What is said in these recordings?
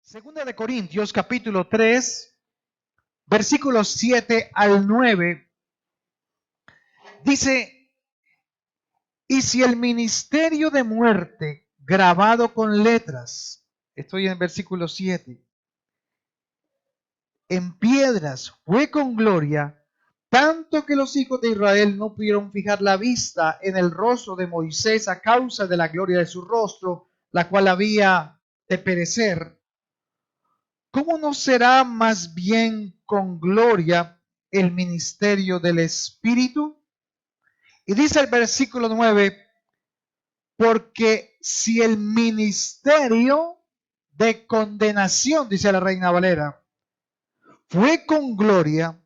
Segunda de Corintios, capítulo 3, versículos 7 al 9, dice: y si el ministerio de muerte grabado con letras, estoy en el versículo 7, en piedras fue con gloria, tanto que los hijos de Israel no pudieron fijar la vista en el rostro de Moisés a causa de la gloria de su rostro, la cual había de perecer, ¿cómo no será más bien con gloria el ministerio del Espíritu? Y dice el versículo 9, porque si el ministerio de condenación, dice la Reina Valera, fue con gloria,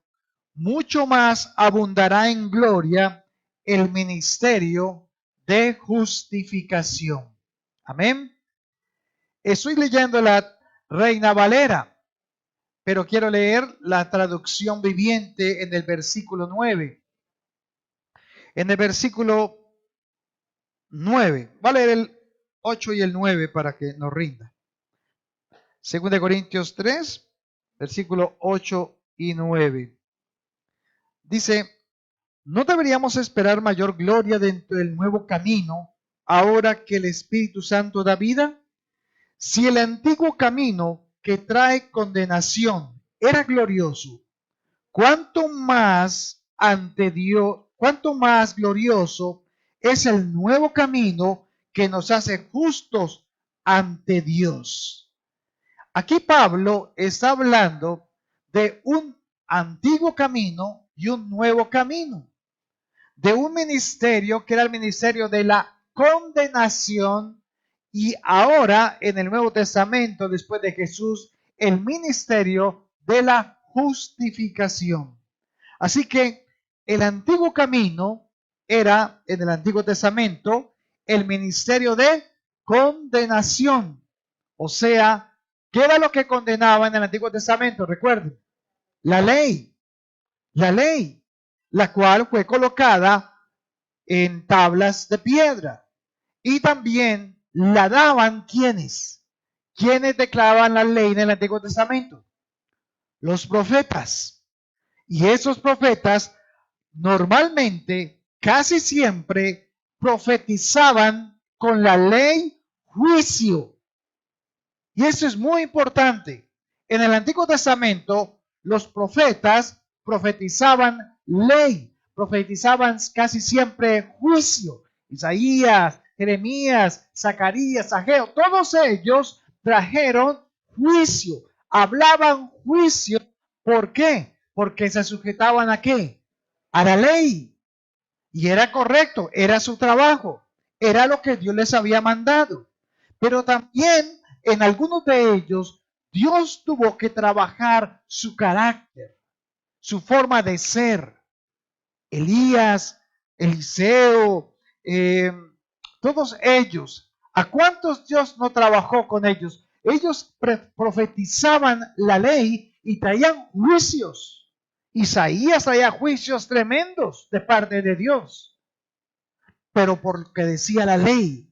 mucho más abundará en gloria el ministerio de justificación. Amén. Estoy leyendo la Reina Valera, pero quiero leer la traducción viviente en el versículo 9. En el versículo 9, va a leer el 8 y el 9 para que nos rinda. 2 Corintios 3, versículo 8 y 9. Dice: ¿no deberíamos esperar mayor gloria dentro del nuevo camino ahora que el Espíritu Santo da vida? Si el antiguo camino que trae condenación era glorioso, ¿cuánto más ante Dios, cuánto más glorioso es el nuevo camino que nos hace justos ante Dios? Aquí Pablo está hablando de un antiguo camino y un nuevo camino, de un ministerio que era el ministerio de la condenación, y ahora en el Nuevo Testamento, después de Jesús, el ministerio de la justificación. Así que el antiguo camino era, en el Antiguo Testamento, el ministerio de condenación. O sea, ¿qué era lo que condenaba en el Antiguo Testamento? Recuerden, la ley, la cual fue colocada en tablas de piedra. Y también la daban ¿quiénes? ¿Quiénes declaraban la ley en el Antiguo Testamento? Los profetas. Y esos profetas normalmente, casi siempre, profetizaban con la ley juicio. Y eso es muy importante. En el Antiguo Testamento, los profetas profetizaban ley, profetizaban casi siempre juicio. Isaías, Jeremías, Zacarías, Ageo, todos ellos trajeron juicio, hablaban juicio. ¿Por qué? Porque se sujetaban ¿a qué? A la ley. Y era correcto, era su trabajo, era lo que Dios les había mandado. Pero también en algunos de ellos, Dios tuvo que trabajar su carácter, su forma de ser. Elías, Eliseo, todos ellos. ¿A cuántos Dios no trabajó con ellos? Ellos profetizaban la ley y traían juicios. Isaías traía juicios tremendos de parte de Dios, pero porque decía la ley.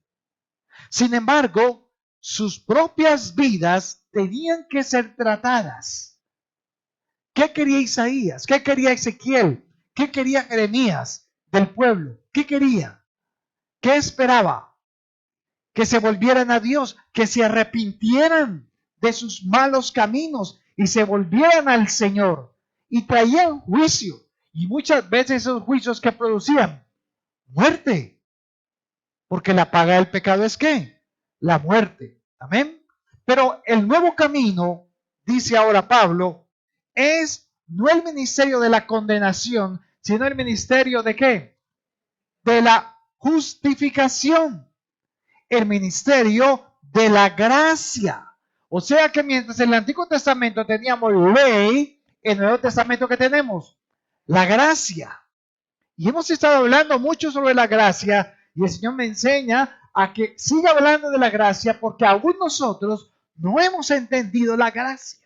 Sin embargo, sus propias vidas tenían que ser tratadas. ¿Qué quería Isaías? ¿Qué quería Ezequiel? ¿Qué quería Jeremías del pueblo? ¿Qué quería? ¿Qué esperaba? Que se volvieran a Dios, que se arrepintieran de sus malos caminos y se volvieran al Señor. Y traían juicio. Y muchas veces esos juicios que producían muerte. Porque la paga del pecado es ¿qué? La muerte. Amén. Pero el nuevo camino, dice ahora Pablo, es no el ministerio de la condenación, sino el ministerio de ¿qué? De la justificación. El ministerio de la gracia. O sea que mientras en el Antiguo Testamento teníamos ley, en el Nuevo Testamento ¿qué tenemos? La gracia. Y hemos estado hablando mucho sobre la gracia, y el Señor me enseña a que siga hablando de la gracia, porque aún nosotros no hemos entendido la gracia.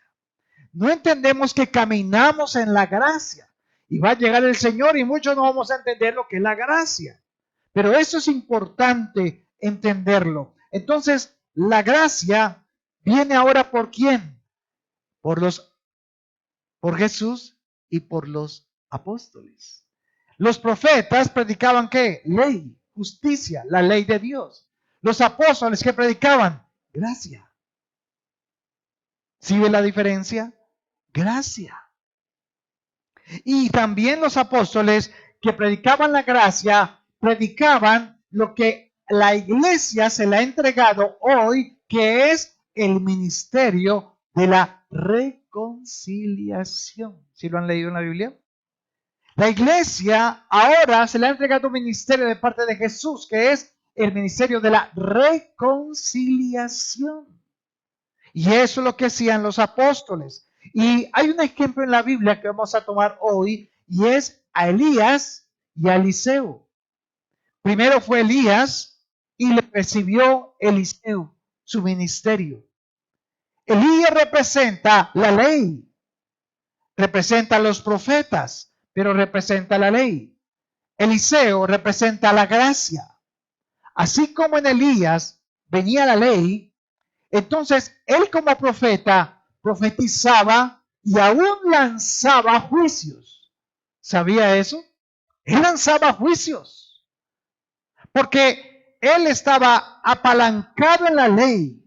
No entendemos que caminamos en la gracia. Y va a llegar el Señor y muchos no vamos a entender lo que es la gracia. Pero eso es importante entenderlo. Entonces, la gracia viene ahora ¿por quién? Por Jesús y por los apóstoles. Los profetas predicaban ¿qué? Ley, justicia, la ley de Dios. Los apóstoles que predicaban gracia. ¿Sí ve la diferencia? Gracia. Y también los apóstoles que predicaban la gracia, predicaban lo que la iglesia se le ha entregado hoy, que es el ministerio de la reconciliación. ¿Sí lo han leído en la Biblia? La iglesia ahora se le ha entregado un ministerio de parte de Jesús, que es el ministerio de la reconciliación. Y eso es lo que hacían los apóstoles. Y hay un ejemplo en la Biblia que vamos a tomar hoy, y es a Elías y a Eliseo. Primero fue Elías y le recibió Eliseo su ministerio. Elías representa la ley, representa a los profetas, pero representa la ley. Eliseo representa la gracia. Así como en Elías venía la ley, entonces él como profeta profetizaba y aún lanzaba juicios. ¿Sabía eso? Él lanzaba juicios porque él estaba apalancado en la ley.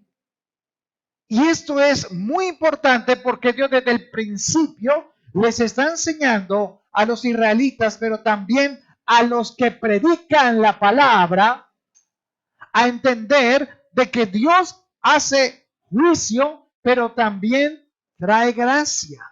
Y esto es muy importante porque Dios desde el principio les está enseñando a los israelitas, pero también a los que predican la palabra, a entender de que Dios hace juicio, pero también trae gracia.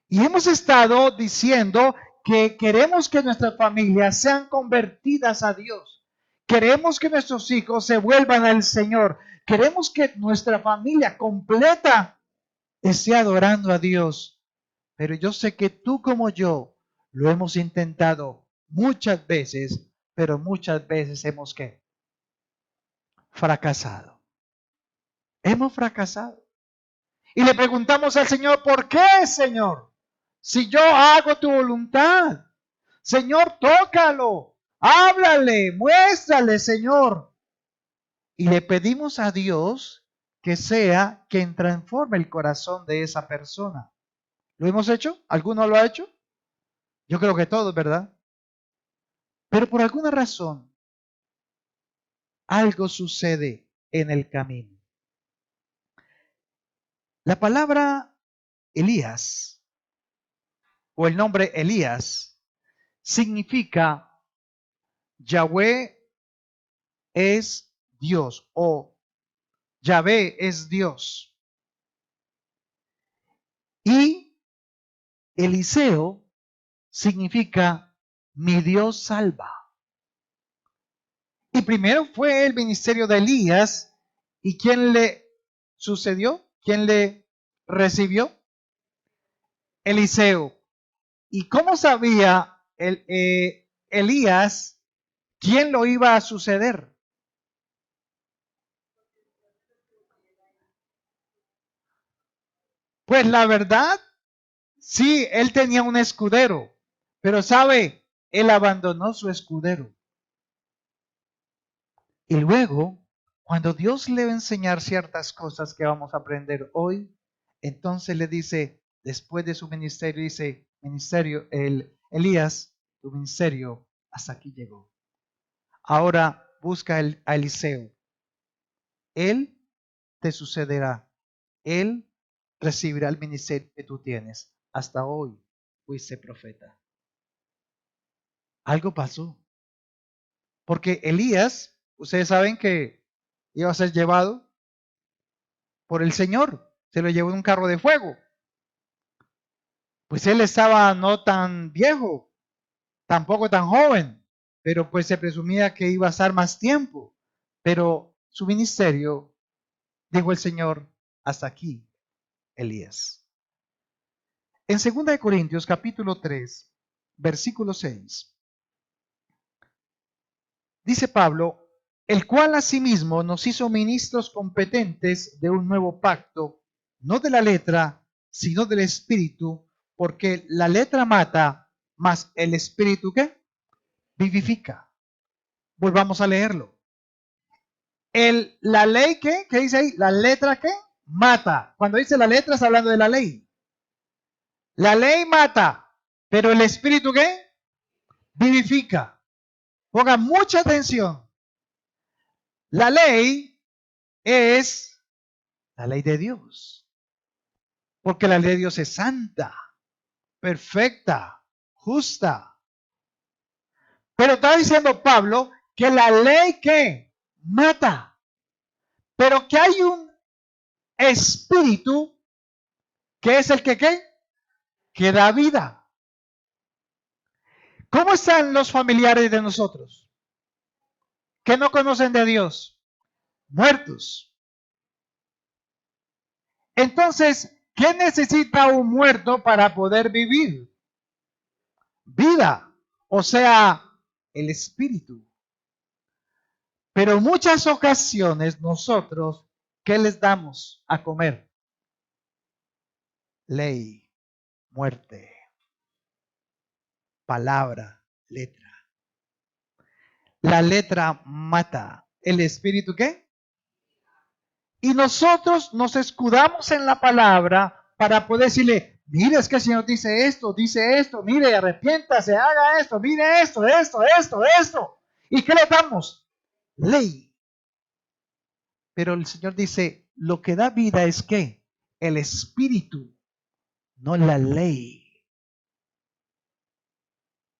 Y hemos estado diciendo que queremos que nuestras familias sean convertidas a Dios. Queremos que nuestros hijos se vuelvan al Señor. Queremos que nuestra familia completa esté adorando a Dios. Pero yo sé que tú como yo lo hemos intentado muchas veces, pero muchas veces hemos ¿qué? Fracasado. Hemos fracasado. Y le preguntamos al Señor, ¿por qué, Señor? Si yo hago tu voluntad. Señor, tócalo, háblale, muéstrale, Señor. Y le pedimos a Dios que sea quien transforme el corazón de esa persona. ¿Lo hemos hecho? ¿Alguno lo ha hecho? Yo creo que todos, ¿verdad? Pero por alguna razón, algo sucede en el camino. La palabra Elías, o el nombre Elías, significa Yahweh es Dios o Yahvé es Dios. Y Eliseo significa mi Dios salva. Y primero fue el ministerio de Elías. ¿Y quién le sucedió? ¿Quién le recibió? Eliseo. ¿Y cómo sabía Elías quién lo iba a suceder? Pues la verdad, sí, él tenía un escudero, pero sabe, él abandonó su escudero. Y luego, cuando Dios le va a enseñar ciertas cosas que vamos a aprender hoy, entonces le dice, después de su ministerio, dice, ministerio, Elías, tu ministerio hasta aquí llegó. Ahora busca a Eliseo. Él te sucederá. Él recibirá el ministerio que tú tienes. Hasta hoy fuiste profeta. Algo pasó. Porque Elías, ustedes saben que iba a ser llevado por el Señor. Se lo llevó en un carro de fuego. Pues él estaba no tan viejo, tampoco tan joven, pero pues se presumía que iba a estar más tiempo. Pero su ministerio, dijo el Señor, hasta aquí, Elías. En 2 Corintios capítulo 3, versículo 6, dice Pablo, el cual asimismo nos hizo ministros competentes de un nuevo pacto, no de la letra, sino del espíritu, porque la letra mata, mas el espíritu ¿qué? Vivifica. Volvamos a leerlo. La ley, ¿qué? ¿Qué dice ahí? La letra, ¿qué? Mata. Cuando dice la letra, está hablando de la ley. La ley mata, pero el espíritu, ¿qué? Vivifica. Ponga mucha atención. La ley es la ley de Dios. Porque la ley de Dios es santa, perfecta, justa. Pero está diciendo Pablo que la ley que mata, pero que hay un espíritu que es el que ¿qué? Que da vida. ¿Cómo están los familiares de nosotros que no conocen de Dios? Muertos. Entonces, ¿qué necesita un muerto para poder vivir? Vida, o sea, el espíritu. Pero en muchas ocasiones nosotros, ¿qué les damos a comer? Ley, muerte, palabra, letra. La letra mata. ¿El espíritu qué? Y nosotros nos escudamos en la palabra para poder decirle, mire, es que el Señor dice esto, mire, arrepiéntase, haga esto, mire esto. ¿Y qué le damos? Ley. Pero el Señor dice, lo que da vida es ¿qué? El espíritu, no la ley.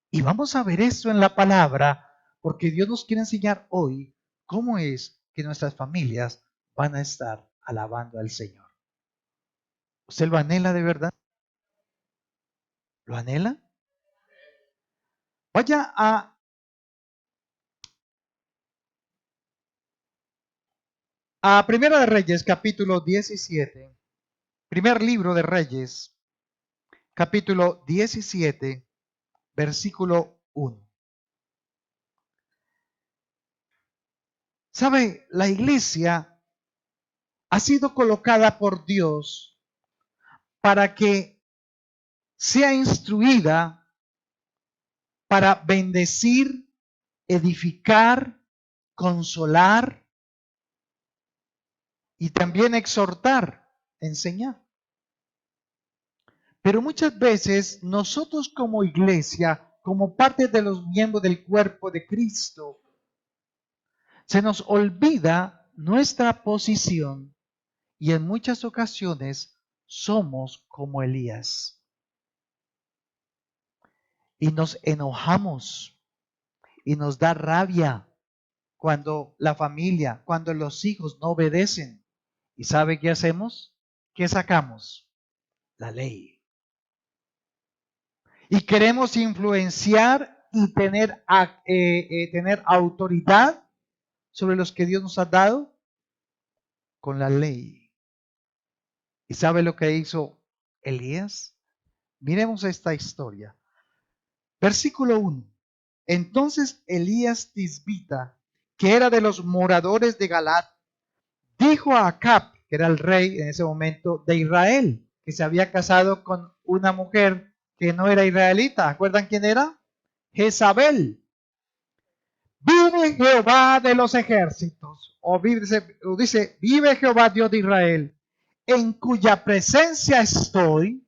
Y vamos a ver esto en la palabra, porque Dios nos quiere enseñar hoy cómo es que nuestras familias van a estar alabando al Señor. ¿Usted lo anhela de verdad? ¿Lo anhela? Vaya a Primera de Reyes, capítulo 17. Primer libro de Reyes, capítulo 17, versículo 1. ¿Sabe? La iglesia ha sido colocada por Dios para que sea instruida para bendecir, edificar, consolar y también exhortar, enseñar. Pero muchas veces nosotros como iglesia, como parte de los miembros del cuerpo de Cristo, se nos olvida nuestra posición y en muchas ocasiones somos como Elías. Y nos enojamos y nos da rabia cuando la familia, cuando los hijos no obedecen. ¿Y sabe qué hacemos? ¿Qué sacamos? La ley. Y queremos influenciar y tener autoridad sobre los que Dios nos ha dado con la ley. ¿Y sabe lo que hizo Elías? Miremos esta historia. Versículo 1. Entonces Elías Tisbita, que era de los moradores de Galat, dijo a Acab, que era el rey en ese momento de Israel, que se había casado con una mujer que no era israelita. ¿Acuerdan quién era? Jezabel. Vive Jehová de los ejércitos, o dice, vive Jehová Dios de Israel, en cuya presencia estoy,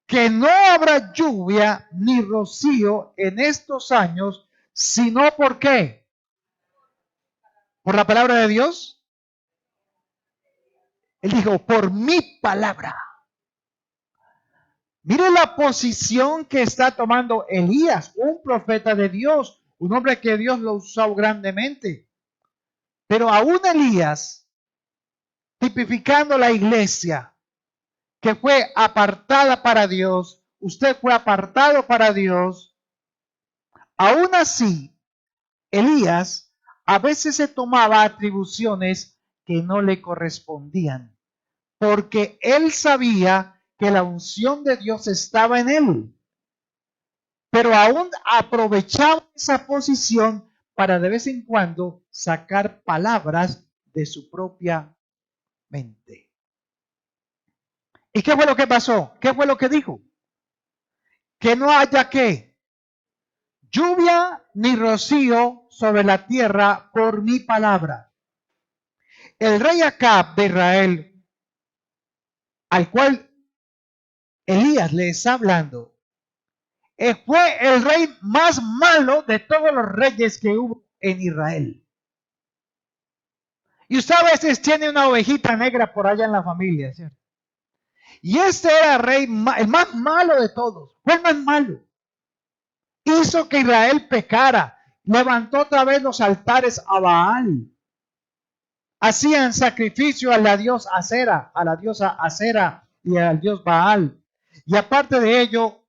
que no habrá lluvia ni rocío en estos años, sino ¿por qué? ¿Por la palabra de Dios? Él dijo, por mi palabra. Mire la posición que está tomando Elías, un profeta de Dios, un hombre que Dios lo usó grandemente. Pero aún Elías, tipificando la iglesia, que fue apartada para Dios, usted fue apartado para Dios, aún así, Elías a veces se tomaba atribuciones que no le correspondían, porque él sabía que la unción de Dios estaba en él, pero aún aprovechaba esa posición para de vez en cuando sacar palabras de su propia mente. ¿Y qué fue lo que pasó? ¿Qué fue lo que dijo? Que no haya qué, lluvia ni rocío sobre la tierra por mi palabra. El rey Acab de Israel, al cual Elías le está hablando, fue el rey más malo de todos los reyes que hubo en Israel. Y usted a veces tiene una ovejita negra por allá en la familia, ¿cierto? Y este era el rey, el más malo de todos, fue el más malo. Hizo que Israel pecara, levantó otra vez los altares a Baal. Hacían sacrificio a la diosa Acera y al dios Baal. Y aparte de ello,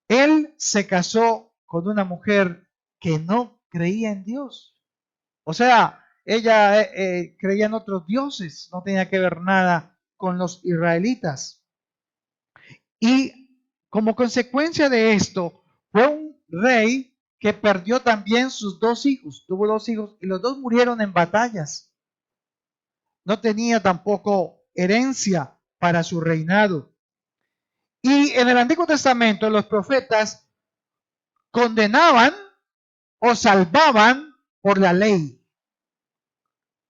él se casó con una mujer que no creía en Dios. O sea, ella creía en otros dioses, no tenía que ver nada con los israelitas. Y como consecuencia de esto, fue un rey que perdió también sus dos hijos. Tuvo dos hijos y los dos murieron en batallas. No tenía tampoco herencia para su reinado. Y en el Antiguo Testamento los profetas condenaban o salvaban por la ley.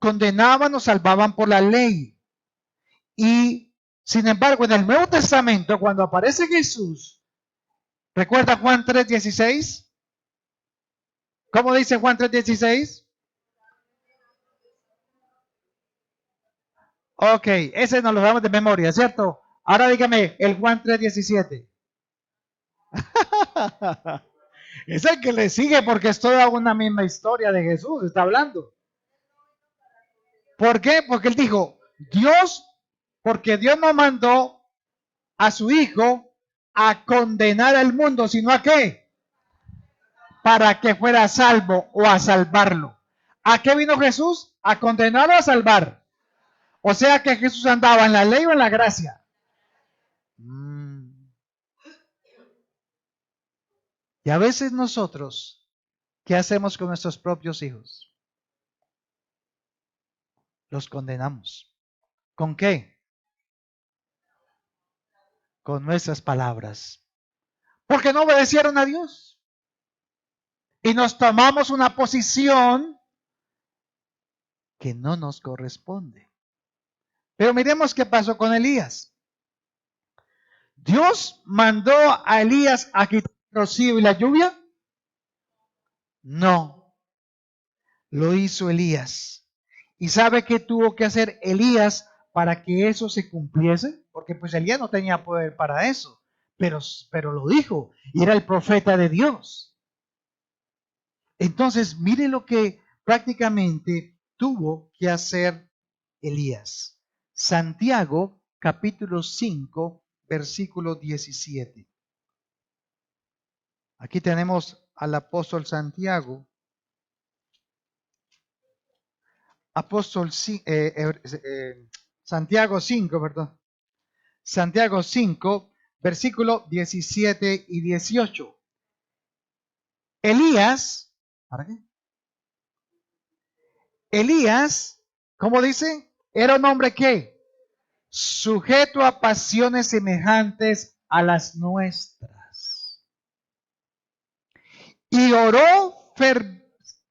Condenaban o salvaban por la ley. Y sin embargo, en el Nuevo Testamento, cuando aparece Jesús, ¿recuerda Juan 3:16? ¿Cómo dice Juan 3:16? Ok, ese nos lo damos de memoria, ¿cierto? Ahora dígame el Juan 3:17. Es el que le sigue porque es toda una misma historia de Jesús, está hablando. ¿Por qué? Porque él dijo, porque Dios no mandó a su Hijo a condenar al mundo, sino a qué? Para que fuera salvo o a salvarlo. ¿A qué vino Jesús? A condenar o a salvar. O sea que Jesús andaba en la ley o en la gracia. Y a veces nosotros, ¿qué hacemos con nuestros propios hijos? Los condenamos. ¿Con qué? Con nuestras palabras. Porque no obedecieron a Dios. Y nos tomamos una posición que no nos corresponde. Pero miremos qué pasó con Elías. ¿Dios mandó a Elías a quitar el rocío y la lluvia? No, lo hizo Elías. ¿Y sabe qué tuvo que hacer Elías para que eso se cumpliese? Porque pues Elías no tenía poder para eso, pero lo dijo y era el profeta de Dios. Entonces, mire lo que prácticamente tuvo que hacer Elías. Santiago, capítulo 5, versículo 17. Aquí tenemos al apóstol Santiago. Santiago 5, perdón. Santiago 5, versículo 17 y 18. Elías, ¿para qué? Elías, ¿cómo dice? Era un hombre que sujeto a pasiones semejantes a las nuestras. Y oró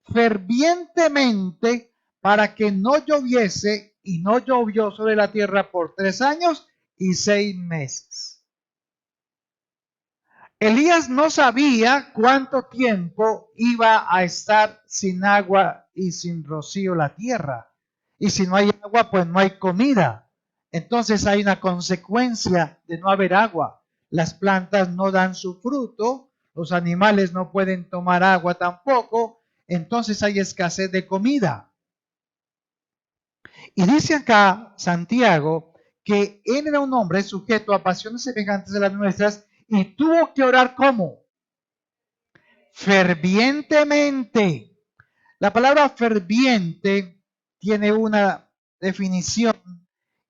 fervientemente para que no lloviese, y no llovió sobre la tierra por 3 años y 6 meses. Elías no sabía cuánto tiempo iba a estar sin agua y sin rocío la tierra. Y si no hay agua, pues no hay comida. Entonces hay una consecuencia de no haber agua. Las plantas no dan su fruto, los animales no pueden tomar agua tampoco, entonces hay escasez de comida. Y dice acá Santiago que él era un hombre sujeto a pasiones semejantes a las nuestras y tuvo que orar ¿cómo? Fervientemente. La palabra ferviente tiene una definición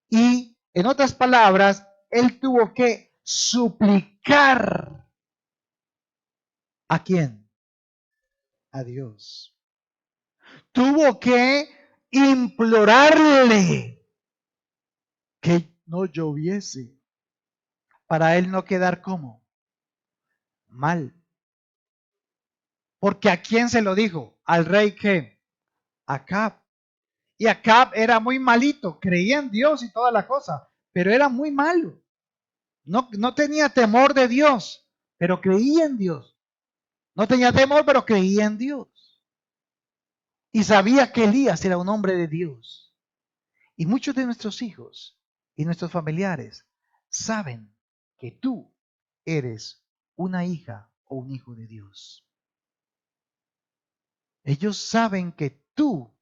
y en otras palabras, él tuvo que suplicar. ¿A quién? A Dios. Tuvo que implorarle que no lloviese para él no quedar como mal. Porque ¿a quién se lo dijo? Al rey que Acab. Y Acab era muy malito, creía en Dios y toda la cosa, pero era muy malo. No tenía temor de Dios, pero creía en Dios. No tenía temor, pero creía en Dios. Y sabía que Elías era un hombre de Dios. Y muchos de nuestros hijos y nuestros familiares saben que tú eres una hija o un hijo de Dios. Ellos saben que tú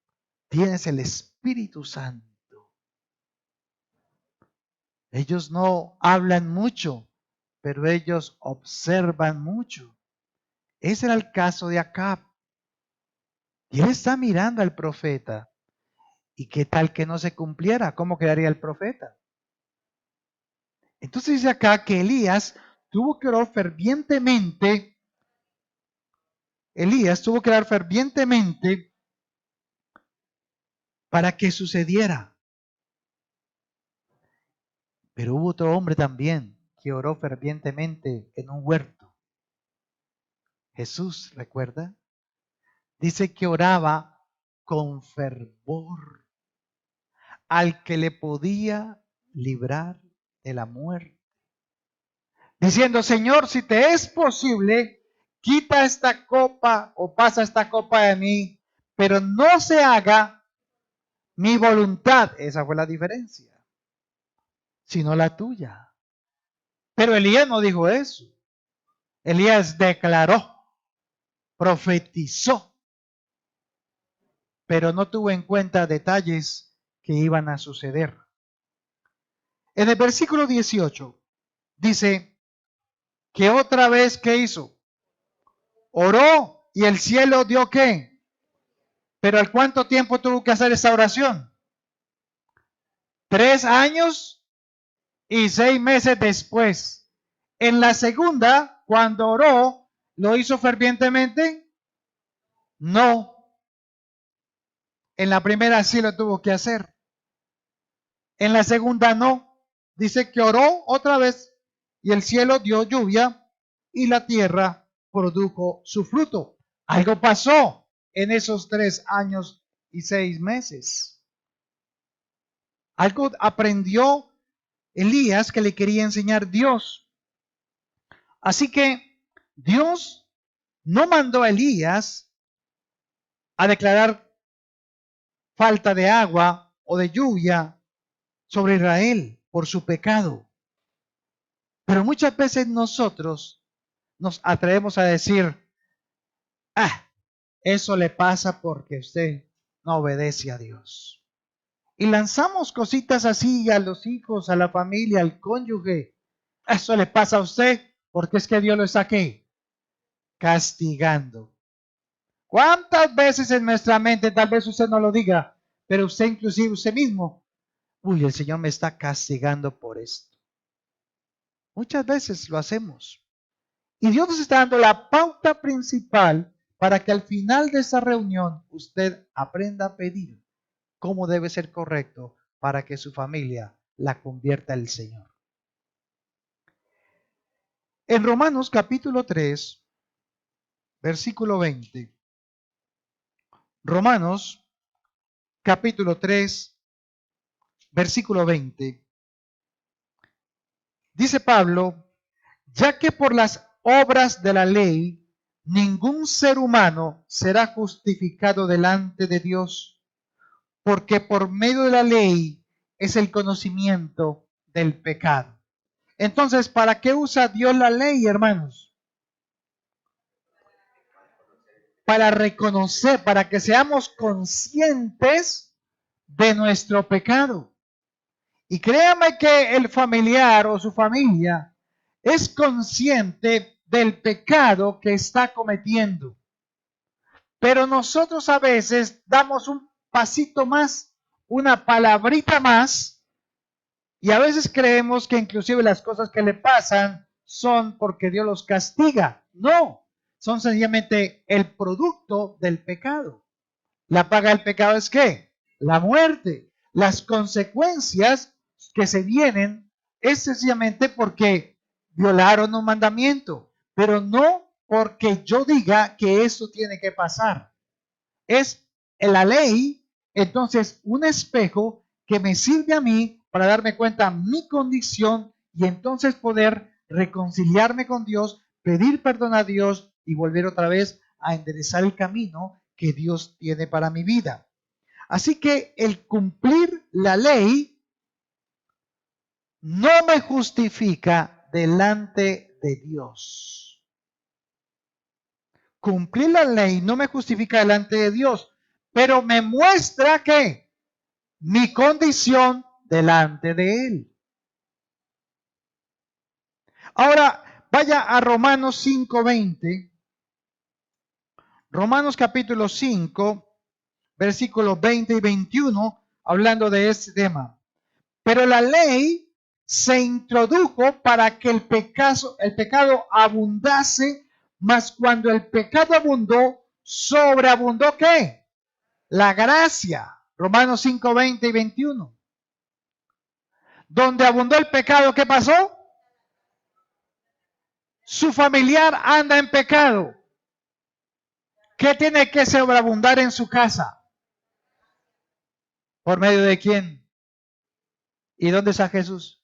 tienes el Espíritu Santo. Ellos no hablan mucho, pero ellos observan mucho. Ese era el caso de Acab. Y él está mirando al profeta. ¿Y qué tal que no se cumpliera? ¿Cómo quedaría el profeta? Entonces dice acá que Elías tuvo que orar fervientemente. Elías tuvo que orar fervientemente para que sucediera. Pero hubo otro hombre también que oró fervientemente en un huerto. Jesús, ¿recuerda? Dice que oraba con fervor al que le podía librar de la muerte, diciendo: Señor, si te es posible, quita esta copa o pasa esta copa de mí, pero no se haga mi voluntad. Esa fue la diferencia, sino la tuya. Pero Elías no dijo eso. Elías declaró, profetizó, pero no tuvo en cuenta detalles que iban a suceder. En el versículo 18 dice que otra vez, ¿qué hizo? Oró y el cielo dio ¿qué? Pero ¿al cuánto tiempo tuvo que hacer esa oración? 3 años y 6 meses después. En la segunda, cuando oró, ¿lo hizo fervientemente? No. En la primera sí lo tuvo que hacer. En la segunda no. Dice que oró otra vez y el cielo dio lluvia y la tierra produjo su fruto. Algo pasó en esos 3 años y 6 meses. Algo aprendió Elías que le quería enseñar Dios. Así que Dios no mandó a Elías a declarar falta de agua o de lluvia sobre Israel por su pecado. Pero muchas veces nosotros nos atrevemos a decir: eso le pasa porque usted no obedece a Dios. Y lanzamos cositas así a los hijos, a la familia, al cónyuge. Eso le pasa a usted porque es que Dios lo está ¿qué? Castigando. ¿Cuántas veces en nuestra mente, tal vez usted no lo diga, pero usted inclusive usted mismo, uy, el Señor me está castigando por esto? Muchas veces lo hacemos. Y Dios nos está dando la pauta principal para que al final de esa reunión usted aprenda a pedir cómo debe ser correcto para que su familia la convierta al Señor. En Romanos capítulo 3, versículo 20. Romanos capítulo 3, versículo 20. Dice Pablo: ya que por las obras de la ley ningún ser humano será justificado delante de Dios, porque por medio de la ley es el conocimiento del pecado. Entonces, ¿para qué usa Dios la ley, hermanos? Para reconocer, para que seamos conscientes de nuestro pecado. Y créame que el familiar o su familia es consciente del pecado que está cometiendo. Pero nosotros a veces damos un pasito más, una palabrita más, y a veces creemos que inclusive las cosas que le pasan son porque Dios los castiga. No, son sencillamente el producto del pecado. La paga del pecado es ¿qué? La muerte. Las consecuencias que se vienen es sencillamente porque violaron un mandamiento, pero no porque yo diga que eso tiene que pasar. Es la ley, entonces, un espejo que me sirve a mí para darme cuenta de mi condición y entonces poder reconciliarme con Dios, pedir perdón a Dios y volver otra vez a enderezar el camino que Dios tiene para mi vida. Así que el cumplir la ley no me justifica delante de Dios. Cumplir la ley no me justifica delante de Dios, pero me muestra que mi condición delante de Él. Ahora, vaya a Romanos 5:20. Romanos capítulo 5, versículos 20 y 21, hablando de este tema. Pero la ley se introdujo para que el pecado abundase, mas cuando el pecado abundó, sobreabundó ¿qué? La gracia. Romanos 5, 20 y 21. Donde abundó el pecado, ¿qué pasó? Su familiar anda en pecado. ¿Qué tiene que sobreabundar en su casa? ¿Por medio de quién? ¿Y dónde está Jesús?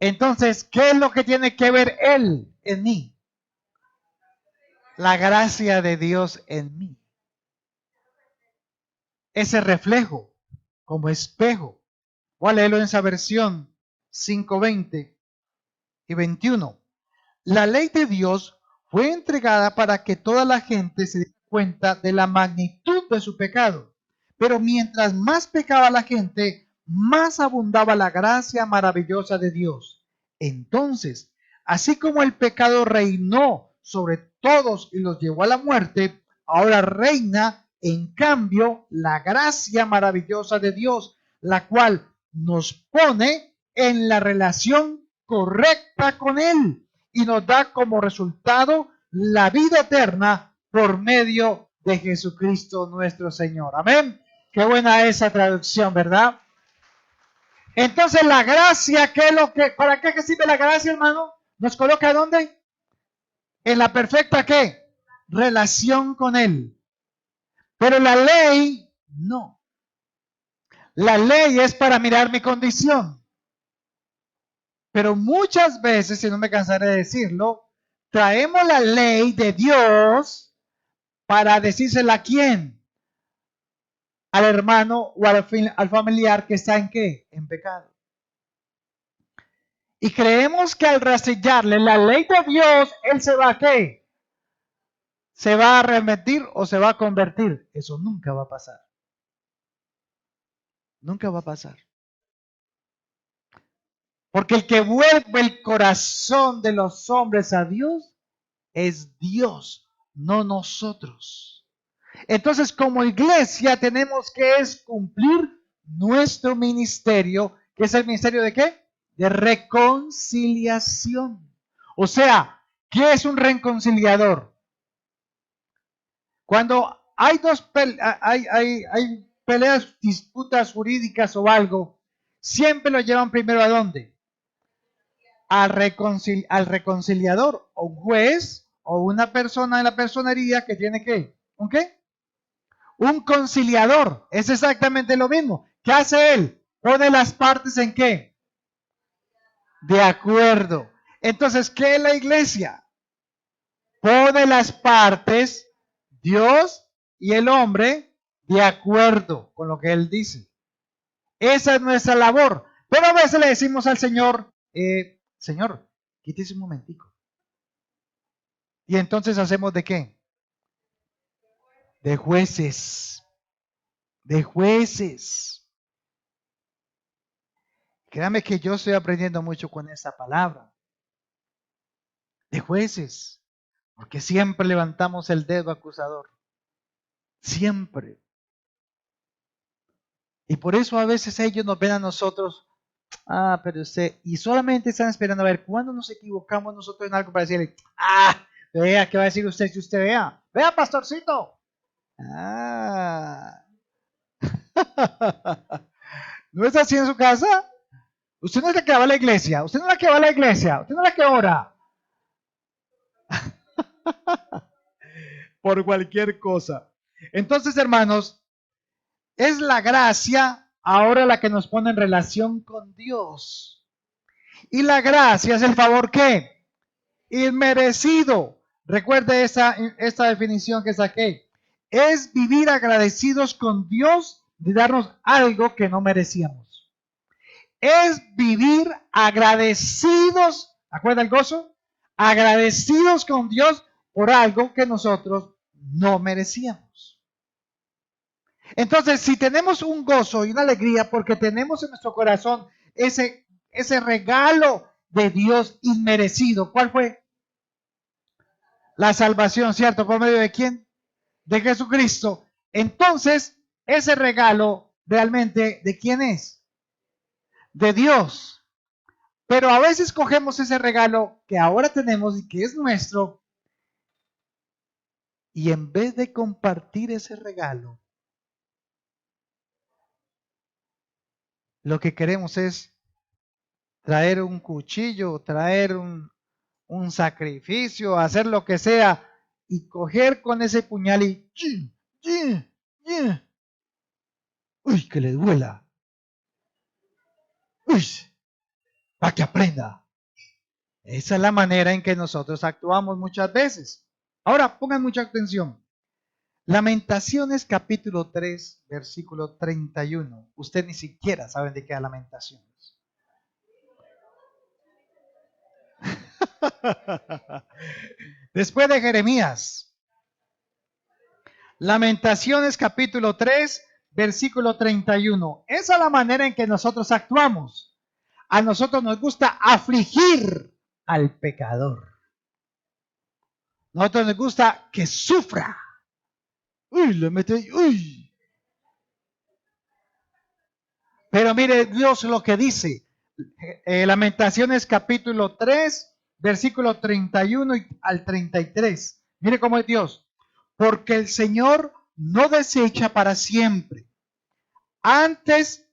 Entonces, ¿qué es lo que tiene que ver Él en mí? La gracia de Dios en mí. Ese reflejo, como espejo. Voy a leerlo en esa versión 5:20 y 21. La ley de Dios fue entregada para que toda la gente se dé cuenta de la magnitud de su pecado. Pero mientras más pecaba la gente, más abundaba la gracia maravillosa de Dios. Entonces, así como el pecado reinó sobre todos y los llevó a la muerte, ahora reina en cambio la gracia maravillosa de Dios, la cual nos pone en la relación correcta con Él y nos da como resultado la vida eterna por medio de Jesucristo nuestro Señor. Amén. Qué buena esa traducción, ¿verdad? Entonces la gracia, ¿qué es lo que, para qué sirve la gracia, hermano? ¿Nos coloca dónde? En la perfecta ¿qué? Relación con Él. Pero la ley, no. La ley es para mirar mi condición. Pero muchas veces, y no me cansaré de decirlo, traemos la ley de Dios para decírsela a quién, al hermano o al familiar que está en qué, en pecado. Y creemos que al rastrillarle la ley de Dios, él se va a qué, se va a arrepentir o se va a convertir. Eso nunca va a pasar. Nunca va a pasar. Porque el que vuelve el corazón de los hombres a Dios es Dios, no nosotros. Entonces, como iglesia, tenemos que cumplir nuestro ministerio, que es el ministerio de ¿qué? De reconciliación. O sea, ¿qué es un reconciliador? Cuando hay hay peleas, disputas jurídicas o algo, siempre lo llevan primero ¿a dónde? Al reconciliador, o un juez, o una persona en la personería que tiene ¿qué? ¿Un qué? Un conciliador. Es exactamente lo mismo. ¿Qué hace él? Pone las partes en qué? De acuerdo. Entonces, ¿qué es la iglesia? Pone las partes, Dios y el hombre, de acuerdo con lo que él dice. Esa es nuestra labor. Pero a veces le decimos al Señor, Señor, quítese un momentico. Y entonces hacemos ¿de qué? De jueces. De jueces. Créame que yo estoy aprendiendo mucho con esa palabra. De jueces. Porque siempre levantamos el dedo acusador. Siempre. Y por eso a veces ellos nos ven a nosotros, pero usted, y solamente están esperando a ver cuándo nos equivocamos nosotros en algo para decirle, vea, ¿qué va a decir usted si usted vea? Vea, pastorcito. ¿No es así en su casa? Usted no es la que va a la iglesia, usted no es la que va a la iglesia, usted no es la que ora. por cualquier cosa. Entonces, hermanos, es la gracia ahora la que nos pone en relación con Dios. Y la gracia es el favor ¿qué? Inmerecido. Recuerde esta definición que saqué. Es vivir agradecidos con Dios de darnos algo que no merecíamos. Es vivir agradecidos, ¿acuerda el gozo? Agradecidos con Dios por algo que nosotros no merecíamos. Entonces, si tenemos un gozo y una alegría porque tenemos en nuestro corazón ese regalo de Dios inmerecido, ¿cuál fue? La salvación, ¿cierto? ¿Por medio de quién? De Jesucristo. Entonces, ese regalo realmente, ¿de quién es? De Dios. Pero a veces cogemos ese regalo que ahora tenemos y que es nuestro, y en vez de compartir ese regalo, lo que queremos es traer un cuchillo, traer un sacrificio, hacer lo que sea, y coger con ese puñal y uy, que le duela, uy, para que aprenda. Esa es la manera en que nosotros actuamos muchas veces. Ahora, pongan mucha atención. Lamentaciones capítulo 3, versículo 31. Usted ni siquiera sabe de qué es Lamentaciones. Después de Jeremías. Lamentaciones capítulo 3, versículo 31. Esa es la manera en que nosotros actuamos. A nosotros nos gusta afligir al pecador. A nosotros nos gusta que sufra. Uy, le mete, uy. Pero mire Dios lo que dice. Lamentaciones capítulo 3, versículo 31 al 33. Mire cómo es Dios. Porque el Señor no desecha para siempre. Antes,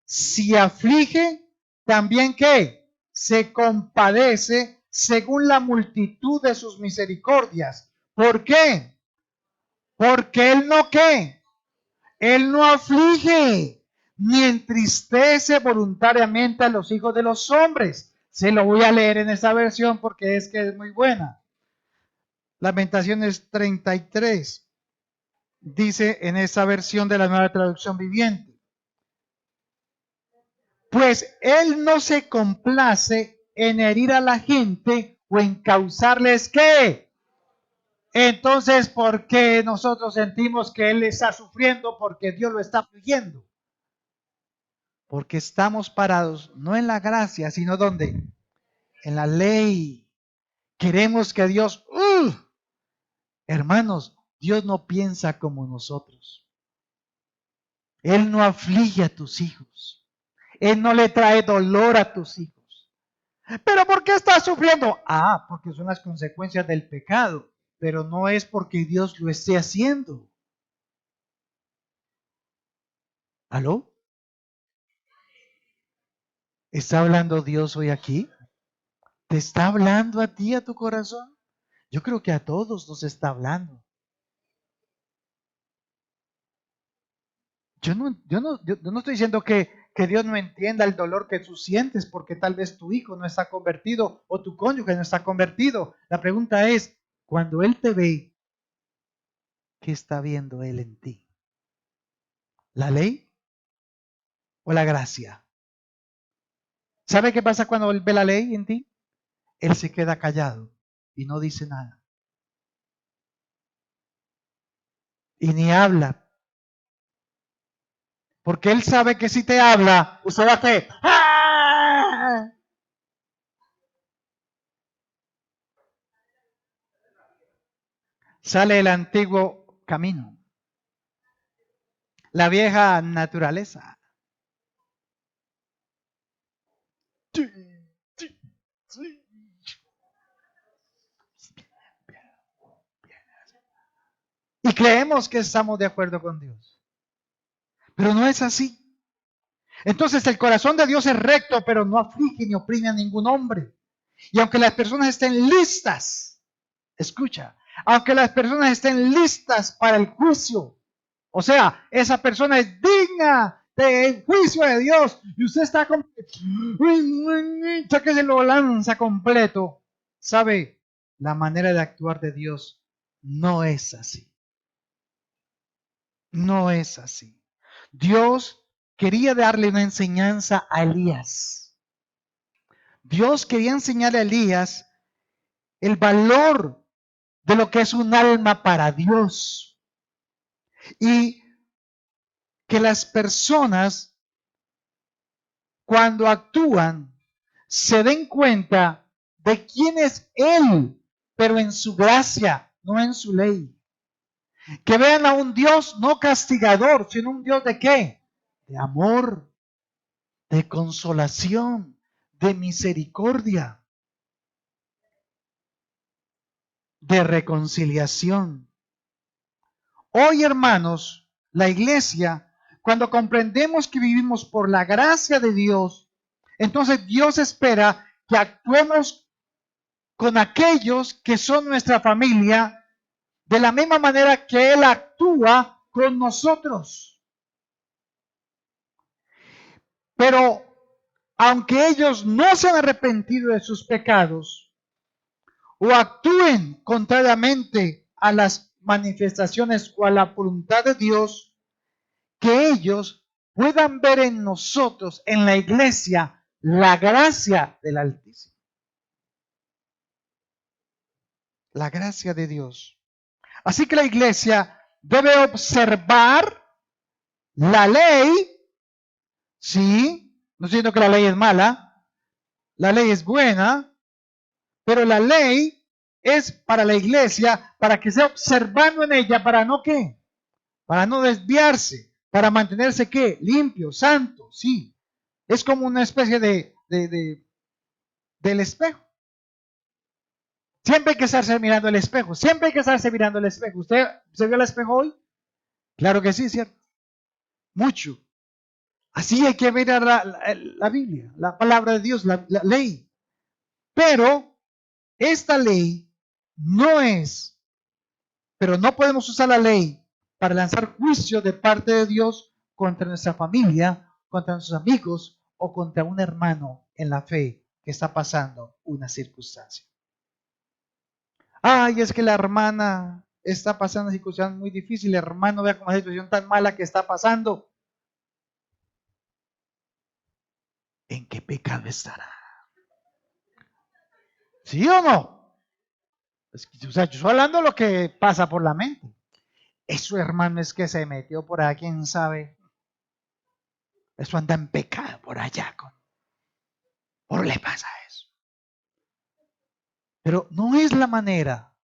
si aflige, también ¿qué? Se compadece según la multitud de sus misericordias. ¿Por qué? Porque Él no ¿qué? Él no aflige, ni entristece voluntariamente a los hijos de los hombres. Se lo voy a leer en esa versión porque es que es muy buena. Lamentaciones 33 dice en esa versión de la Nueva Traducción Viviente. Pues Él no se complace en herir a la gente o en causarles ¿qué? Entonces, ¿por qué nosotros sentimos que Él está sufriendo? Porque Dios lo está afligiendo. Porque estamos parados no en la gracia, sino ¿dónde? En la ley. Queremos que Dios, hermanos, Dios no piensa como nosotros. Él no aflige a tus hijos. Él no le trae dolor a tus hijos. ¿Pero por qué estás sufriendo? Ah, porque son las consecuencias del pecado, pero no es porque Dios lo esté haciendo. ¿Aló? ¿Está hablando Dios hoy aquí? ¿Te está hablando a ti, a tu corazón? Yo creo que a todos nos está hablando. Yo no estoy diciendo que Dios no entienda el dolor que tú sientes porque tal vez tu hijo no está convertido o tu cónyuge no está convertido. La pregunta es, cuando Él te ve, ¿qué está viendo Él en ti? ¿La ley o la gracia? ¿Sabe qué pasa cuando Él ve la ley en ti? Él se queda callado y no dice nada. Y ni habla. Porque Él sabe que si te habla, usted va a hacer ¡ah! Sale el antiguo camino. La vieja naturaleza. Y creemos que estamos de acuerdo con Dios. Pero no es así. Entonces el corazón de Dios es recto, pero no aflige ni oprime a ningún hombre. Y aunque las personas estén listas, escucha, aunque las personas estén listas para el juicio. O sea, esa persona es digna del juicio de Dios y usted está como que se lo lanza completo. ¿Sabe? La manera de actuar de Dios no es así. No es así. Dios quería darle una enseñanza a Elías. Dios quería enseñarle a Elías el valor de lo que es un alma para Dios. Y que las personas, cuando actúan, se den cuenta de quién es Él, pero en su gracia, no en su ley. Que vean a un Dios no castigador, sino un Dios de ¿qué? De amor, de consolación, de misericordia, de reconciliación. Hoy, hermanos, la iglesia, cuando comprendemos que vivimos por la gracia de Dios, entonces Dios espera que actuemos con aquellos que son nuestra familia de la misma manera que Él actúa con nosotros. Pero aunque ellos no se han arrepentido de sus pecados o actúen contrariamente a las manifestaciones o a la voluntad de Dios, que ellos puedan ver en nosotros, en la iglesia, la gracia del Altísimo. La gracia de Dios. Así que la iglesia debe observar la ley, sí, no siento que la ley es mala, la ley es buena, pero la ley es para la iglesia, para que sea observando en ella, para no qué, para no desviarse, para mantenerse qué, limpio, santo, sí. Es como una especie del espejo. Siempre hay que estarse mirando el espejo, siempre hay que estarse mirando el espejo. ¿Usted se vio el espejo hoy? Claro que sí, ¿cierto? Mucho. Así hay que mirar la Biblia, la palabra de Dios, la ley. Pero esta ley no es, pero no podemos usar la ley para lanzar juicio de parte de Dios contra nuestra familia, contra nuestros amigos o contra un hermano en la fe que está pasando una circunstancia. Ay, es que la hermana está pasando una situación muy difícil, el hermano vea como una situación tan mala que está pasando. ¿En qué pecado estará? ¿Sí o no? O sea, yo estoy hablando de lo que pasa por la mente. Eso, hermano, es que se metió por allá, quién sabe. Eso anda en pecado por allá. ¿Por le pasa eso? Pero no es la manera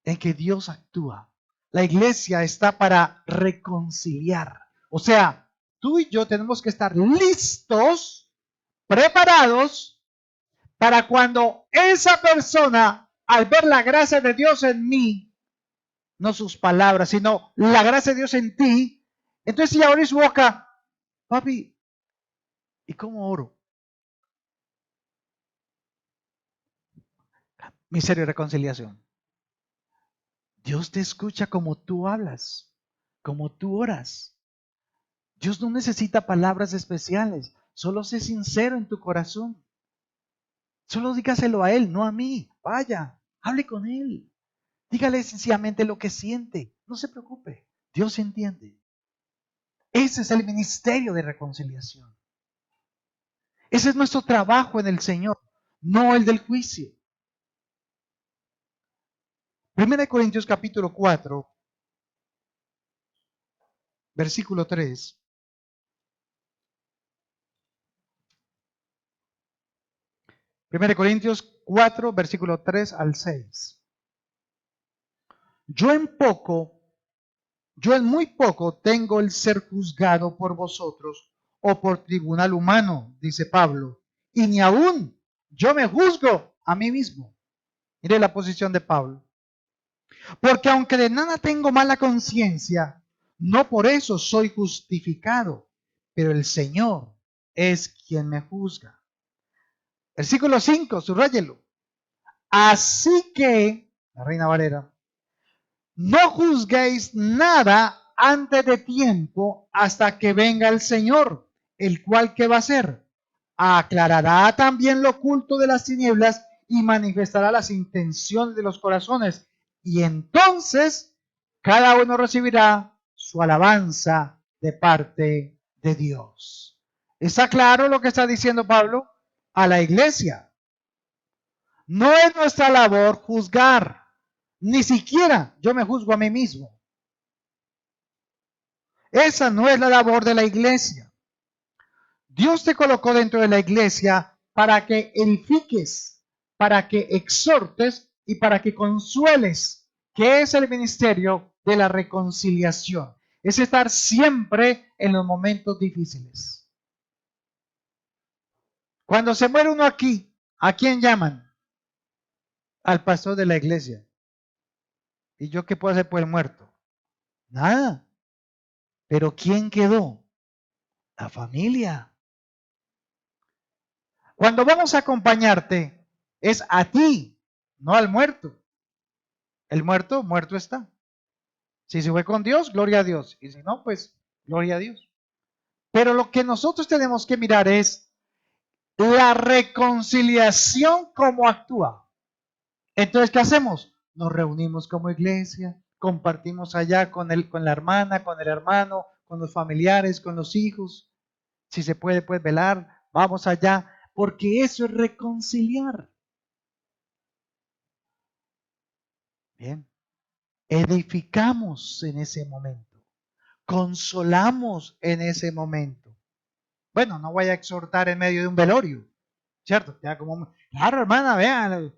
en que Dios actúa. La iglesia está para reconciliar. O sea, tú y yo tenemos que estar listos, preparados, para cuando esa persona, al ver la gracia de Dios en mí, no sus palabras, sino la gracia de Dios en ti, entonces si abre su boca, papi, ¿y cómo oro? Miseria y reconciliación. Dios te escucha como tú hablas, como tú oras. Dios no necesita palabras especiales, solo sé sincero en tu corazón. Solo dígaselo a Él, no a mí. Vaya, hable con Él. Dígale sencillamente lo que siente. No se preocupe, Dios entiende. Ese es el ministerio de reconciliación. Ese es nuestro trabajo en el Señor, no el del juicio. 1 Corintios capítulo 4, versículo 3. 1 Corintios 4, versículo 3 al 6. Yo en muy poco tengo el ser juzgado por vosotros o por tribunal humano, dice Pablo, y ni aún yo me juzgo a mí mismo. Mire la posición de Pablo. Porque aunque de nada tengo mala conciencia, no por eso soy justificado, pero el Señor es quien me juzga. Versículo 5, subráyelo. Así que, la Reina Valera, No juzguéis nada antes de tiempo hasta que venga el Señor, el cual, ¿qué va a hacer? Aclarará también lo oculto de las tinieblas y manifestará las intenciones de los corazones. Y entonces cada uno recibirá su alabanza de parte de Dios. ¿Está claro lo que está diciendo Pablo? A la iglesia. No es nuestra labor juzgar. Ni siquiera yo me juzgo a mí mismo. Esa no es la labor de la iglesia. Dios te colocó dentro de la iglesia para que edifiques, para que exhortes y para que consueles, que es el ministerio de la reconciliación. Es estar siempre en los momentos difíciles. Cuando se muere uno aquí, ¿a quién llaman? Al pastor de la iglesia. ¿Y yo qué puedo hacer por el muerto? Nada. Pero ¿quién quedó? La familia. Cuando vamos a acompañarte, es a ti, no al muerto. El muerto, muerto está. Si se fue con Dios, gloria a Dios. Y si no, pues gloria a Dios. Pero lo que nosotros tenemos que mirar es la reconciliación, cómo actúa. Entonces, ¿qué hacemos? Nos reunimos como iglesia, compartimos allá con la hermana, con el hermano, con los familiares, con los hijos. Si se puede, pues velar, vamos allá, porque eso es reconciliar. Bien, edificamos en ese momento, consolamos en ese momento. Bueno, no voy a exhortar en medio de un velorio, ¿cierto? Ya como, claro, hermana, vean,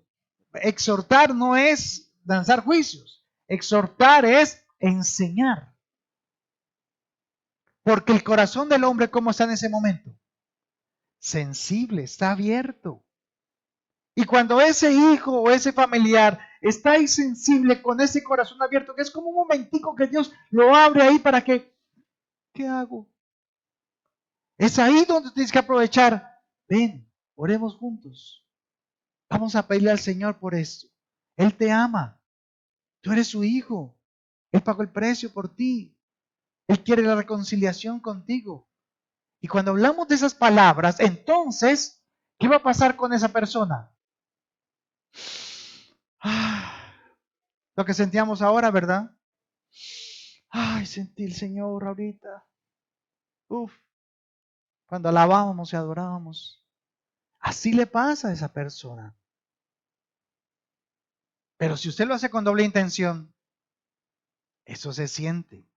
exhortar no es danzar juicios, exhortar es enseñar. Porque el corazón del hombre, ¿cómo está en ese momento? Sensible, está abierto. Y cuando ese hijo o ese familiar está ahí sensible con ese corazón abierto, que es como un momentico que Dios lo abre ahí para que, ¿qué hago? Es ahí donde tienes que aprovechar. Ven, oremos juntos. Vamos a pedirle al Señor por esto. Él te ama. Tú eres su hijo. Él pagó el precio por ti. Él quiere la reconciliación contigo. Y cuando hablamos de esas palabras, entonces, ¿qué va a pasar con esa persona? Ah, lo que sentíamos ahora, ¿verdad? Ay, sentí el Señor ahorita. Uf, cuando alabábamos y adorábamos. Así le pasa a esa persona. Pero si usted lo hace con doble intención, eso se siente.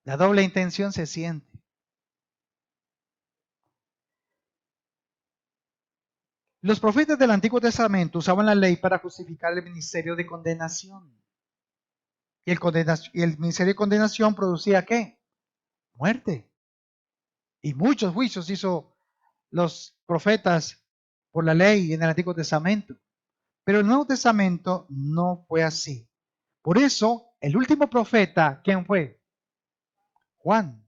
La doble intención se siente. Los profetas del Antiguo Testamento usaban la ley para justificar el ministerio de condenación. Y el ministerio de condenación producía ¿qué? Muerte. Y muchos juicios hizo los profetas por la ley en el Antiguo Testamento. Pero el Nuevo Testamento no fue así. Por eso, el último profeta, ¿quién fue? Juan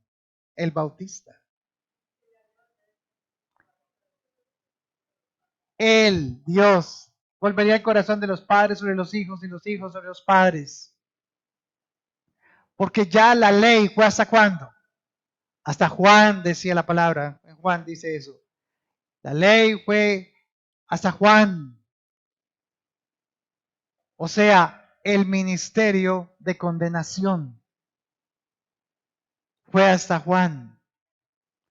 el Bautista. Él, Dios, volvería el corazón de los padres sobre los hijos y los hijos sobre los padres. Porque ya la ley fue hasta cuándo. Hasta Juan decía la palabra. Juan dice eso. La ley fue hasta Juan. O sea, el ministerio de condenación fue hasta Juan.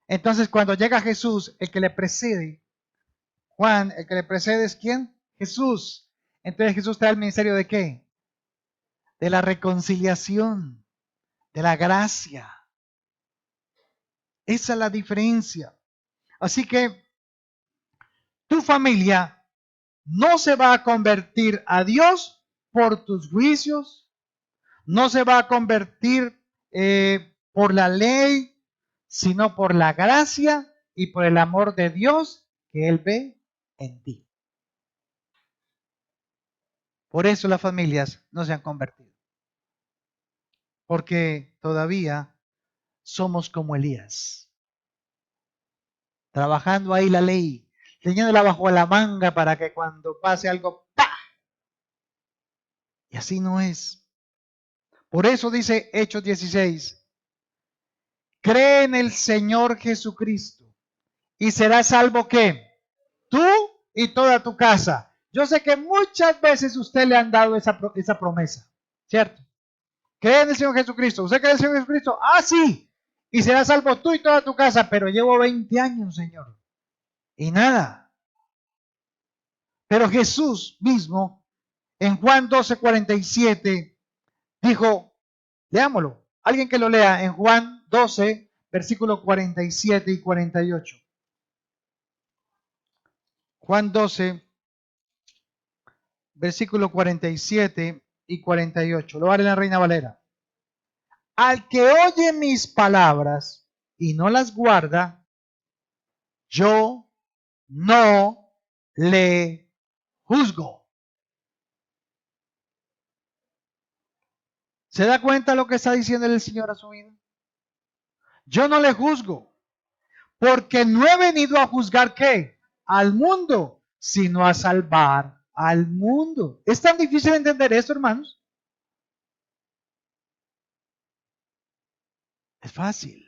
Entonces, cuando llega Jesús, el que le precede, Juan, el que le precede es ¿quién? Jesús. Entonces Jesús trae el ministerio de ¿qué? De la reconciliación, de la gracia. Esa es la diferencia. Así que tu familia no se va a convertir a Dios por tus juicios, no se va a convertir por la ley, sino por la gracia y por el amor de Dios que Él ve en ti. Por eso las familias no se han convertido. Porque todavía somos como Elías. Trabajando ahí la ley, teniéndola bajo la manga para que cuando pase algo, ¡pah! así no es. Por eso dice Hechos 16, cree en el Señor Jesucristo y serás salvo ¿qué? Tú y toda tu casa. Yo sé que muchas veces usted le han dado esa promesa, ¿cierto? Cree en el Señor Jesucristo. ¿Usted cree en el Señor Jesucristo? Ah, sí. Y serás salvo tú y toda tu casa. Pero llevo 20 años, Señor. Y nada. Pero Jesús mismo, en Juan 12:47, dijo, leámoslo. Alguien que lo lea en Juan 12, versículos 47 y 48. Juan 12, versículo 47 y 48. Lo vale la Reina Valera. Al que oye mis palabras y no las guarda, yo no le juzgo. ¿Se da cuenta lo que está diciendo el Señor a su vida? Yo no le juzgo, porque no he venido a juzgar ¿qué? Al mundo, sino a salvar al mundo. ¿Es tan difícil entender esto, hermanos? Es fácil.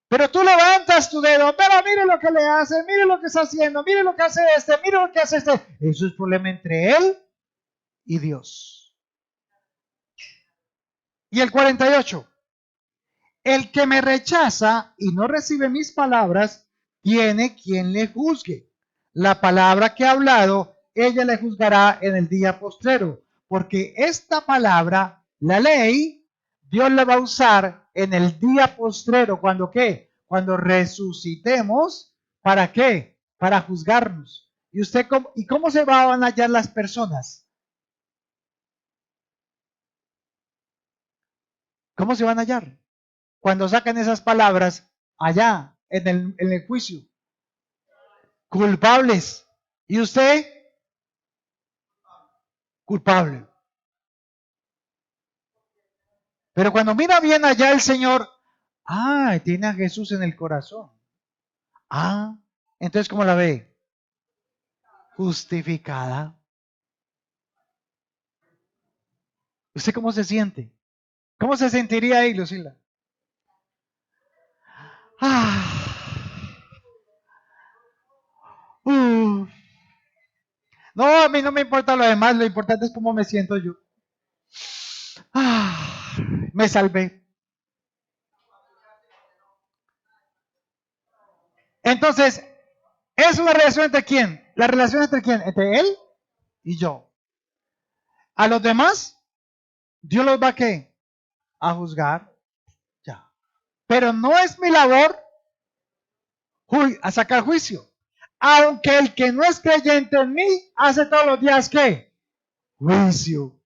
Pero tú levantas tu dedo, pero mire lo que le hace, mire lo que está haciendo, mire lo que hace este, mire lo que hace este. Eso es problema entre él y Dios. Y el 48. El que me rechaza y no recibe mis palabras, tiene quien le juzgue. La palabra que ha hablado, ella le juzgará en el día postrero, porque esta palabra, la ley, Dios la va a usar en el día postrero. ¿Cuándo qué? Cuando resucitemos, ¿para qué? Para juzgarnos. ¿Y cómo se van a hallar las personas? ¿Cómo se van a hallar? Cuando sacan esas palabras allá en el juicio. Culpables. ¿Y usted? Culpable. Pero cuando mira bien allá el Señor, tiene a Jesús en el corazón. Entonces, ¿cómo la ve? Justificada. ¿Usted cómo se siente? ¿Cómo se sentiría ahí, Lucila? No, a mí no me importa lo demás, lo importante es cómo me siento yo. Me salvé. Entonces, ¿es una relación entre quién? ¿La relación entre quién? Entre él y yo. A los demás, Dios los va a ¿qué? A juzgar. Ya. Pero no es mi labor a sacar juicio. Aunque el que no es creyente en mí hace todos los días ¿qué? Juicio.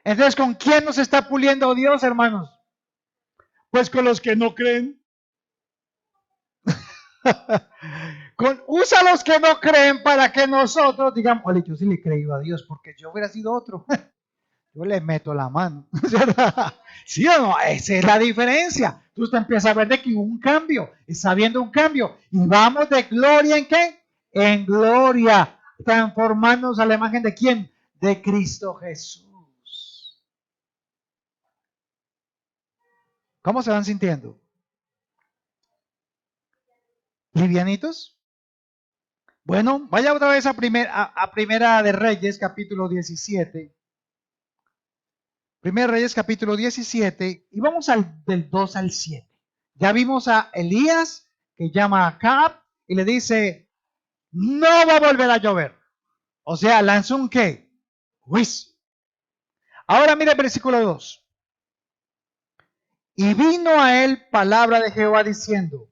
Entonces, ¿con quién nos está puliendo Dios, hermanos? Pues con los que no creen. Usa a los que no creen para que nosotros digamos, oye, yo sí le he creído a Dios porque yo hubiera sido otro. Yo le meto la mano. ¿Sí o no? Esa es la diferencia. Tú te empiezas a ver de que hubo un cambio. Está habiendo un cambio. Y vamos de gloria en qué? En gloria. Transformándonos a la imagen de quién? De Cristo Jesús. ¿Cómo se van sintiendo? ¿Livianitos? Bueno, vaya otra vez a Primera de Reyes, capítulo 17. Primera Reyes, capítulo 17. Y vamos del 2 al 7. Ya vimos a Elías que llama a Acab y le dice, no va a volver a llover. O sea, lanzó un ¿qué? Juicio. Ahora mira el versículo 2. Y vino a él palabra de Jehová diciendo,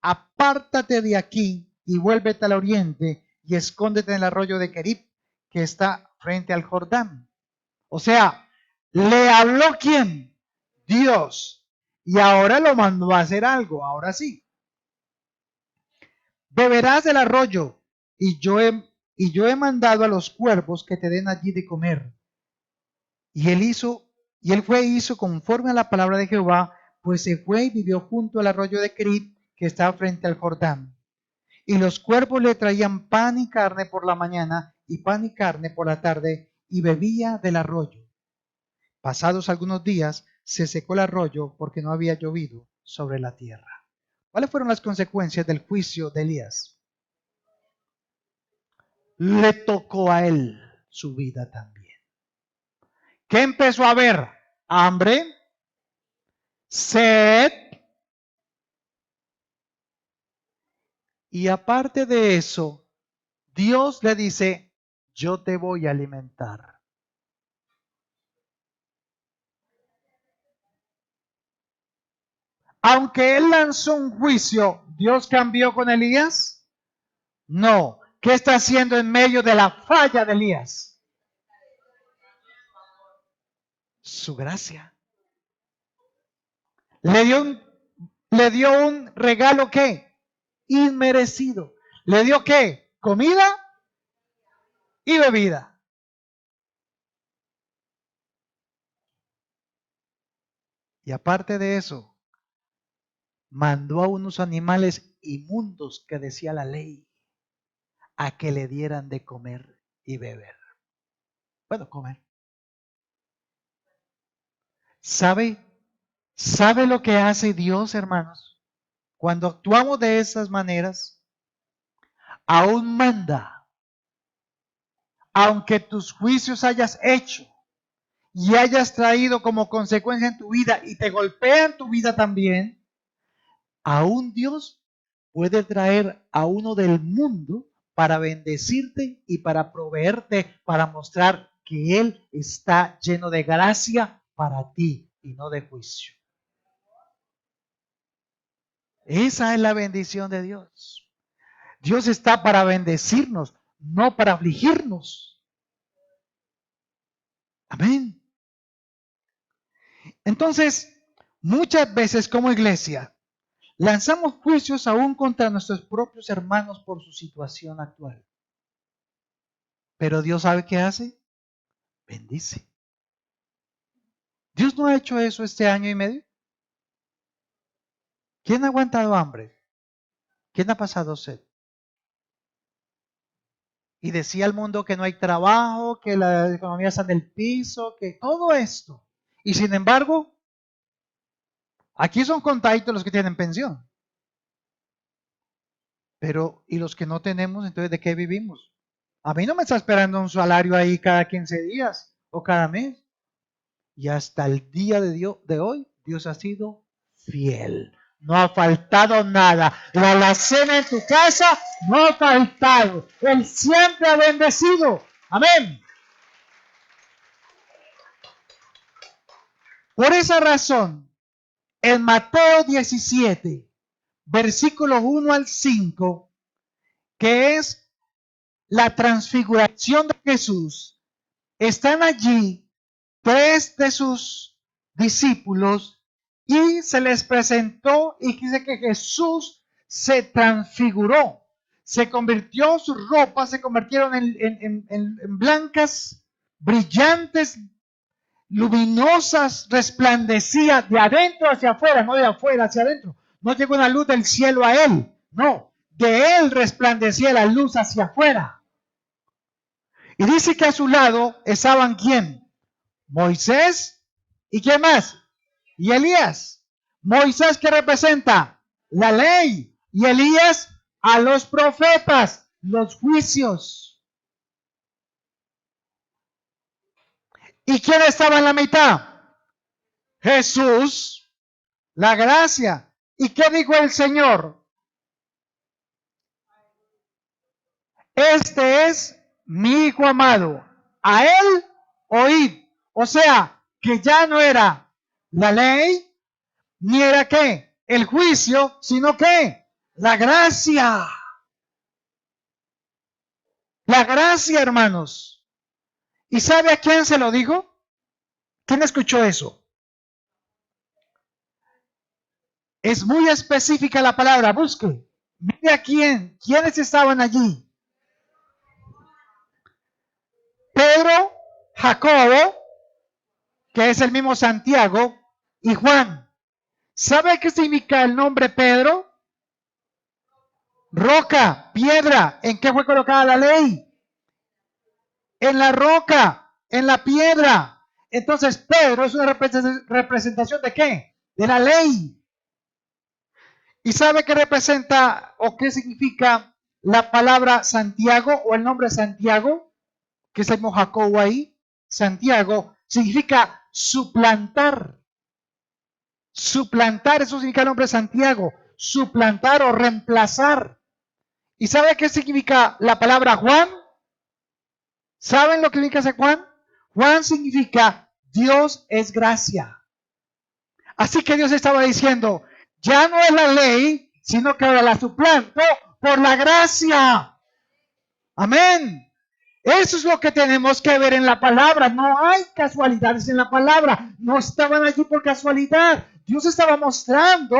apártate de aquí y vuélvete al oriente y escóndete en el arroyo de Kerib, que está frente al Jordán. O sea, ¿le habló quién? Dios. Y ahora lo mandó a hacer algo, ahora sí. Beberás del arroyo, y yo he mandado a los cuervos que te den allí de comer. Y él fue y hizo conforme a la palabra de Jehová, pues se fue y vivió junto al arroyo de Kerib, que está frente al Jordán. Y los cuervos le traían pan y carne por la mañana, y pan y carne por la tarde, y bebía del arroyo. Pasados algunos días, se secó el arroyo porque no había llovido sobre la tierra. ¿Cuáles fueron las consecuencias del juicio de Elías? Le tocó a él su vida también. ¿Qué empezó a haber? Hambre, sed, y aparte de eso, Dios le dice, yo te voy a alimentar. Aunque él lanzó un juicio, ¿Dios cambió con Elías? No. ¿Qué está haciendo en medio de la falla de Elías? Su gracia. Le dio un regalo ¿qué? Inmerecido. ¿Le dio qué? Comida y bebida. Y aparte de eso, mandó a unos animales inmundos que decía la ley a que le dieran de comer y beber. Bueno, comer. ¿Sabe lo que hace Dios, hermanos? Cuando actuamos de esas maneras, aún manda, aunque tus juicios hayas hecho y hayas traído como consecuencia en tu vida y te golpea en tu vida también, aún Dios puede traer a uno del mundo para bendecirte y para proveerte, para mostrar que Él está lleno de gracia para ti y no de juicio. Esa es la bendición de Dios. Dios está para bendecirnos, no para afligirnos. Amén. Entonces, muchas veces como iglesia, lanzamos juicios aún contra nuestros propios hermanos por su situación actual. Pero Dios ¿sabe qué hace? Bendice. ¿Dios no ha hecho eso este año y medio? ¿Quién ha aguantado hambre? ¿Quién ha pasado sed? Y decía al mundo que no hay trabajo, que la economía está en el piso, que todo esto. Y sin embargo, aquí son contaditos los que tienen pensión. Pero, ¿y los que no tenemos, entonces de qué vivimos? A mí no me está esperando un salario ahí cada 15 días o cada mes. Y hasta el día de hoy, Dios ha sido fiel. No ha faltado nada. La alacena en tu casa no ha faltado. Él siempre ha bendecido. Amén. Por esa razón, en Mateo 17, versículos 1 al 5, que es la transfiguración de Jesús, están allí 3 de sus discípulos y se les presentó y dice que Jesús se transfiguró, se convirtió, sus ropas se convirtieron en blancas, brillantes, luminosas, resplandecía de adentro hacia afuera, no de afuera hacia adentro. No llegó una luz del cielo a él, no, de él resplandecía la luz hacia afuera. Y dice que a su lado estaban ¿quién? Moisés y ¿quién más? Y Elías. Moisés que representa la ley y Elías a los profetas, los juicios. ¿Y quién estaba en la mitad? Jesús, la gracia. ¿Y qué dijo el Señor? Este es mi hijo amado. A él oíd. O sea, que ya no era la ley, ni era qué, el juicio, sino que la gracia. La gracia, hermanos. ¿Y sabe a quién se lo dijo? ¿Quién escuchó eso? Es muy específica la palabra, busque. Mire a quién, quiénes estaban allí. Pedro, Jacobo, que es el mismo Santiago, y Juan. ¿Sabe qué significa el nombre Pedro? Roca, piedra. ¿En qué fue colocada la ley? En la roca. en la piedra. Entonces Pedro es una representación ¿de qué? De la ley. ¿Y sabe qué representa o qué significa la palabra Santiago o el nombre Santiago? Que es el Jacobo ahí. Santiago significa suplantar. Suplantar, eso significa el nombre Santiago. Suplantar o reemplazar. ¿Y sabe qué significa la palabra Juan? ¿Saben lo que significa Juan? Juan significa Dios es gracia. Así que Dios estaba diciendo, ya no es la ley, sino que ahora la suplanto por la gracia. Amén. Eso es lo que tenemos que ver en la palabra. No hay casualidades en la palabra. No estaban allí por casualidad. Dios estaba mostrando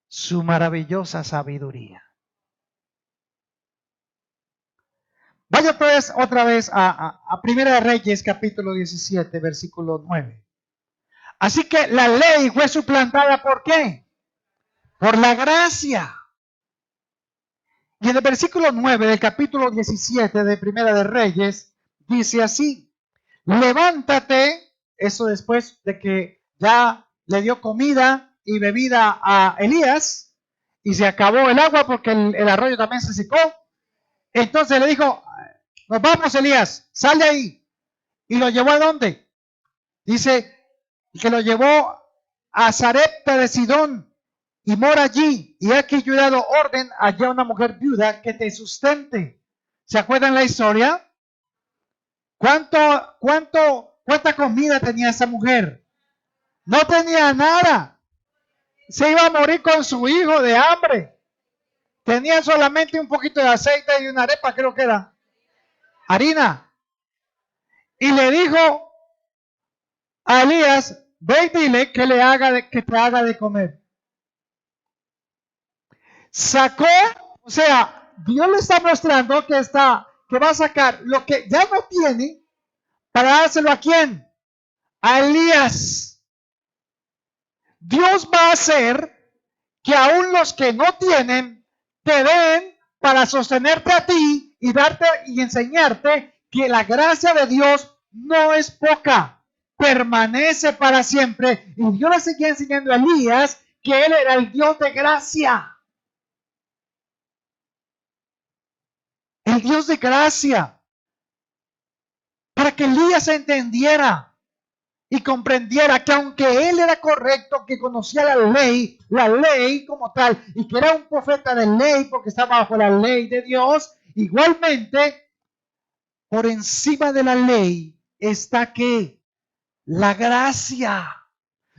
su maravillosa sabiduría. Vaya pues otra vez a Primera de Reyes, capítulo 17, versículo 9. Así que la ley fue suplantada ¿por qué? Por la gracia. Y en el versículo 9 del capítulo 17 de Primera de Reyes, dice así, levántate, eso después de que ya le dio comida y bebida a Elías, y se acabó el agua porque el arroyo también se secó. Entonces le dijo, nos vamos Elías, sal de ahí. ¿Y lo llevó a dónde? Dice que lo llevó a Sarepta de Sidón y mora allí. Y aquí yo he dado orden allá a una mujer viuda que te sustente. ¿Se acuerdan la historia? ¿Cuánta comida tenía esa mujer? No tenía nada. Se iba a morir con su hijo de hambre. Tenía solamente un poquito de aceite y una arepa, creo que era. Harina. Y le dijo a Elías, ve y dile que que te haga de comer. Sacó, o sea, Dios le está mostrando que va a sacar lo que ya no tiene para dárselo a quién? A Elías. Dios va a hacer que aún los que no tienen te den para sostenerte a ti y darte y enseñarte que la gracia de Dios no es poca, permanece para siempre. Y Dios le seguía enseñando a Elías que él era el Dios de gracia. El Dios de gracia. Para que Elías entendiera y comprendiera que aunque él era correcto, que conocía la ley como tal, y que era un profeta de ley porque estaba bajo la ley de Dios, igualmente, por encima de la ley está que la gracia.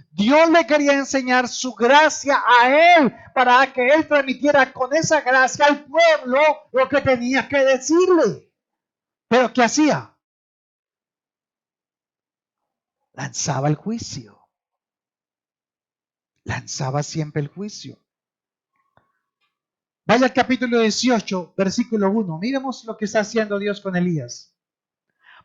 Dios le quería enseñar su gracia a él para que él transmitiera con esa gracia al pueblo lo que tenía que decirle. Pero ¿qué hacía? Lanzaba el juicio. Lanzaba siempre el juicio. Vaya al capítulo 18, versículo 1. Miremos lo que está haciendo Dios con Elías.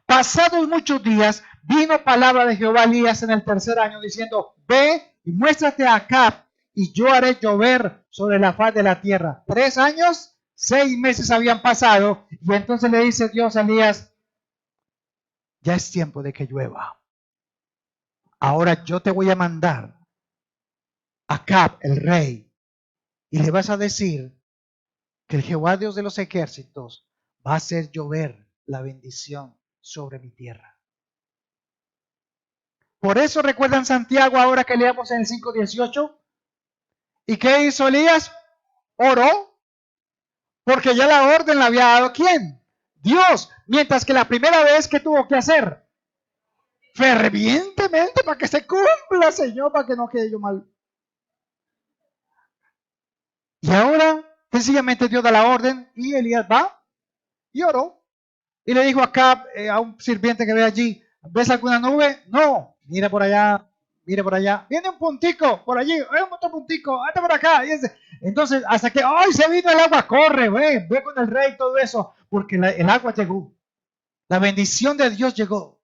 Pasados muchos días, vino palabra de Jehová a Elías en el tercer año, diciendo, ve y muéstrate a Acab, y yo haré llover sobre la faz de la tierra. 3 años, 6 meses habían pasado, y entonces le dice Dios a Elías, ya es tiempo de que llueva. Ahora yo te voy a mandar a Acab, el rey, y le vas a decir que el Jehová Dios de los ejércitos va a hacer llover la bendición sobre mi tierra. Por eso recuerdan Santiago ahora que leamos en el 5:18. ¿Y qué hizo Elías? Oró, porque ya la orden la había dado ¿quién? Dios. Mientras que la primera vez que tuvo que hacer fervientemente para que se cumpla, Señor, para que no quede yo mal. Y ahora sencillamente Dios da la orden y Elías va y oró. Y le dijo acá a un sirviente que ve allí, ¿ves alguna nube? No, mire por allá, mire por allá. Viene un puntico por allí, hay un otro puntico, anda por acá. Entonces, hasta que, ¡ay, se vino el agua! Corre, ve con el rey y todo eso, porque el agua llegó. La bendición de Dios llegó.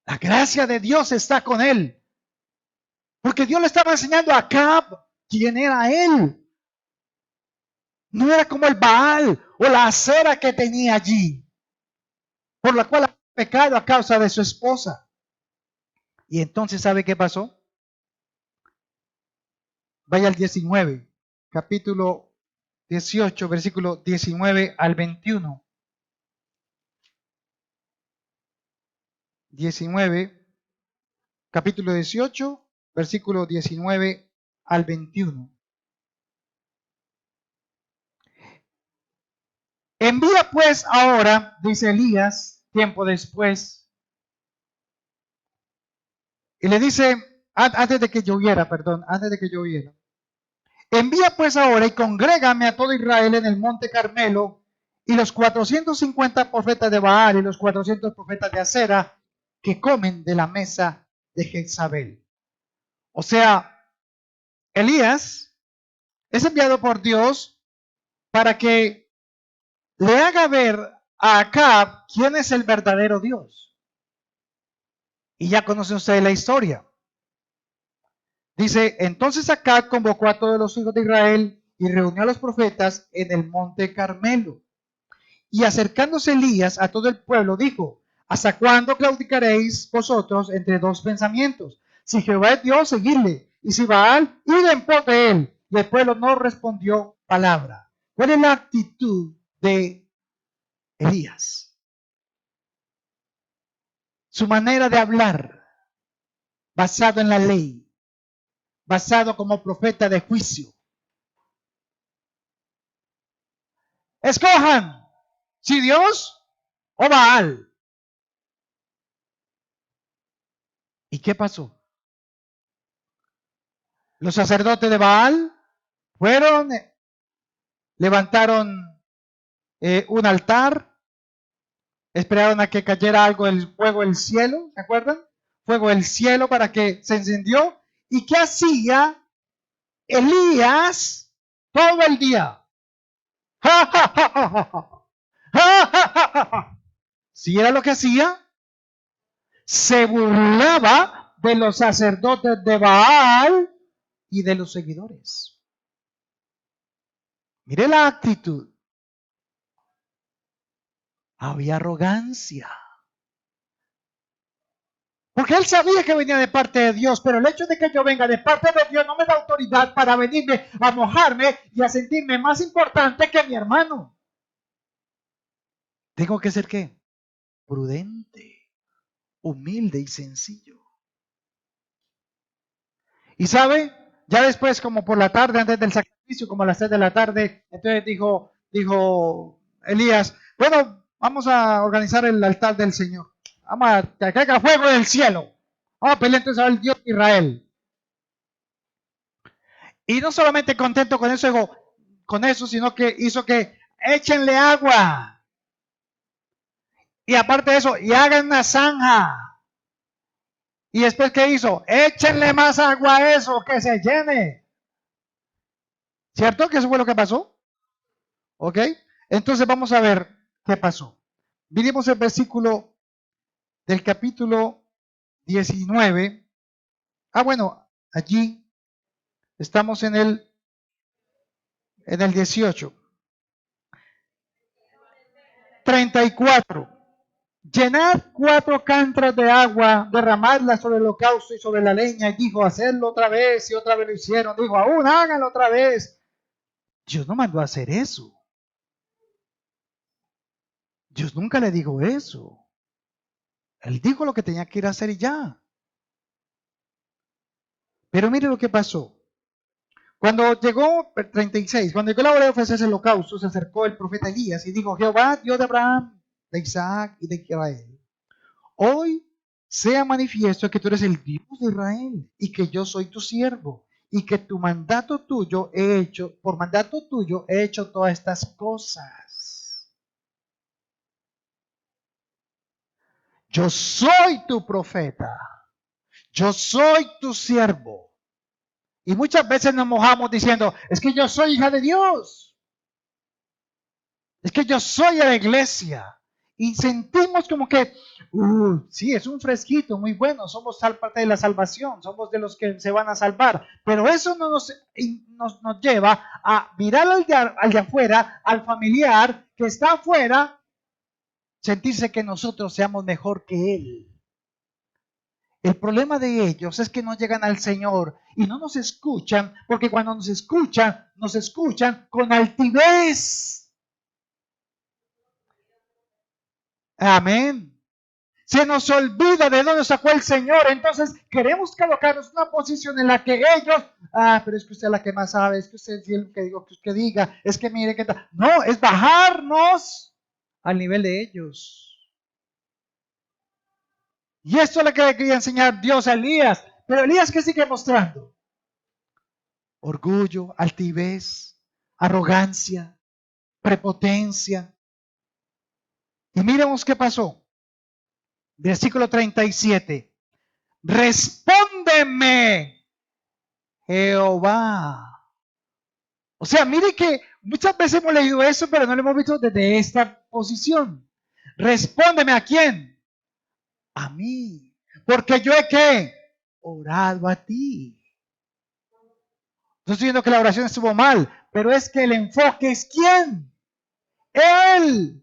La gracia de Dios está con él. Porque Dios le estaba enseñando a Acab quién era él. No era como el Baal o la acera que tenía allí. por la cual ha pecado a causa de su esposa. Y entonces, ¿sabe qué pasó? Vaya al 19, capítulo 18, versículo 19 al 21. 19, capítulo 18, versículo 19 al 21. Envía pues ahora, dice Elías, tiempo después, y le dice, antes de que lloviera, envía pues ahora y congrégame a todo Israel en el monte Carmelo, y los 450 profetas de Baal y los 400 profetas de Acera que comen de la mesa de Jezabel. O sea, Elías es enviado por Dios para que le haga ver a Acab quién es el verdadero Dios. Y ya conocen ustedes la historia. Dice, entonces Acab convocó a todos los hijos de Israel y reunió a los profetas en el monte Carmelo. Y acercándose Elías a todo el pueblo, dijo, ¿hasta cuándo claudicaréis vosotros entre dos pensamientos? Si Jehová es Dios, seguidle, y si Baal, id en pos de él. Y el pueblo no respondió palabra. ¿Cuál es la actitud de Elías? Su manera de hablar, basado en la ley, basado como profeta de juicio. Escojan si Dios o Baal. ¿Y qué pasó? Los sacerdotes de Baal fueron, levantaron un altar, esperaron a que cayera algo del fuego del cielo, ¿se acuerdan? Fuego del cielo para que se encendió. ¿Y qué hacía Elías todo el día? Si era lo que hacía, se burlaba de los sacerdotes de Baal y de los seguidores. Mire la actitud. Había arrogancia. Porque él sabía que venía de parte de Dios, pero el hecho de que yo venga de parte de Dios no me da autoridad para venirme a mojarme y a sentirme más importante que mi hermano. Tengo que ser ¿qué? Prudente, humilde y sencillo. Y sabe, ya después como por la tarde, antes del sacrificio, como a las 3 de la tarde, entonces dijo Elías, bueno, vamos a organizar el altar del Señor. Vamos a que caiga fuego del cielo. Vamos a pelear entonces al Dios de Israel. Y no solamente contento con eso, sino que hizo que échenle agua. Y aparte de eso, y hagan una zanja. Y después, ¿qué hizo? Échenle más agua a eso, que se llene. ¿Cierto? Que eso fue lo que pasó. ¿Ok? Entonces vamos a ver qué pasó. Miremos el versículo del capítulo 19. Bueno, allí estamos en el 18. 34. Llenad 4 cantras de agua, derramadla sobre el holocausto y sobre la leña. Y dijo, hacerlo otra vez. Y otra vez lo hicieron. Dijo, aún háganlo otra vez. Dios no mandó a hacer eso. Dios nunca le dijo eso. Él dijo lo que tenía que ir a hacer y ya. Pero mire lo que pasó. Cuando llegó, 36, cuando llegó la hora de ofrecerse el holocausto, se acercó el profeta Elías y dijo, Jehová, Dios de Abraham, de Isaac y de Israel, hoy sea manifiesto que tú eres el Dios de Israel y que yo soy tu siervo y que por mandato tuyo he hecho todas estas cosas. Yo soy tu profeta, yo soy tu siervo. Y muchas veces nos mojamos diciendo, es que yo soy hija de Dios. Es que yo soy de la iglesia. Y sentimos como que, sí, es un fresquito, muy bueno, somos tal parte de la salvación, somos de los que se van a salvar. Pero eso no nos lleva a mirar al de afuera, al familiar que está afuera, sentirse que nosotros seamos mejor que Él. El problema de ellos es que no llegan al Señor y no nos escuchan, porque cuando nos escuchan con altivez. Amén. Se nos olvida de dónde sacó el Señor, entonces queremos colocarnos en una posición en la que ellos, pero es que usted es la que más sabe, es que usted es el que digo que usted diga, es que mire que tal. No, es bajarnos al nivel de ellos. Y esto es lo que le quería enseñar Dios a Elías. Pero Elías, ¿qué sigue mostrando? Orgullo, altivez, arrogancia, prepotencia. Y miremos qué pasó. Versículo 37. Respóndeme, Jehová. O sea, mire que muchas veces hemos leído eso, pero no lo hemos visto desde esta posición. Respóndeme, ¿a quién? A mí. Porque yo he ¿qué? Orado a ti. No estoy diciendo que la oración estuvo mal, pero es que el enfoque es ¿quién? Él.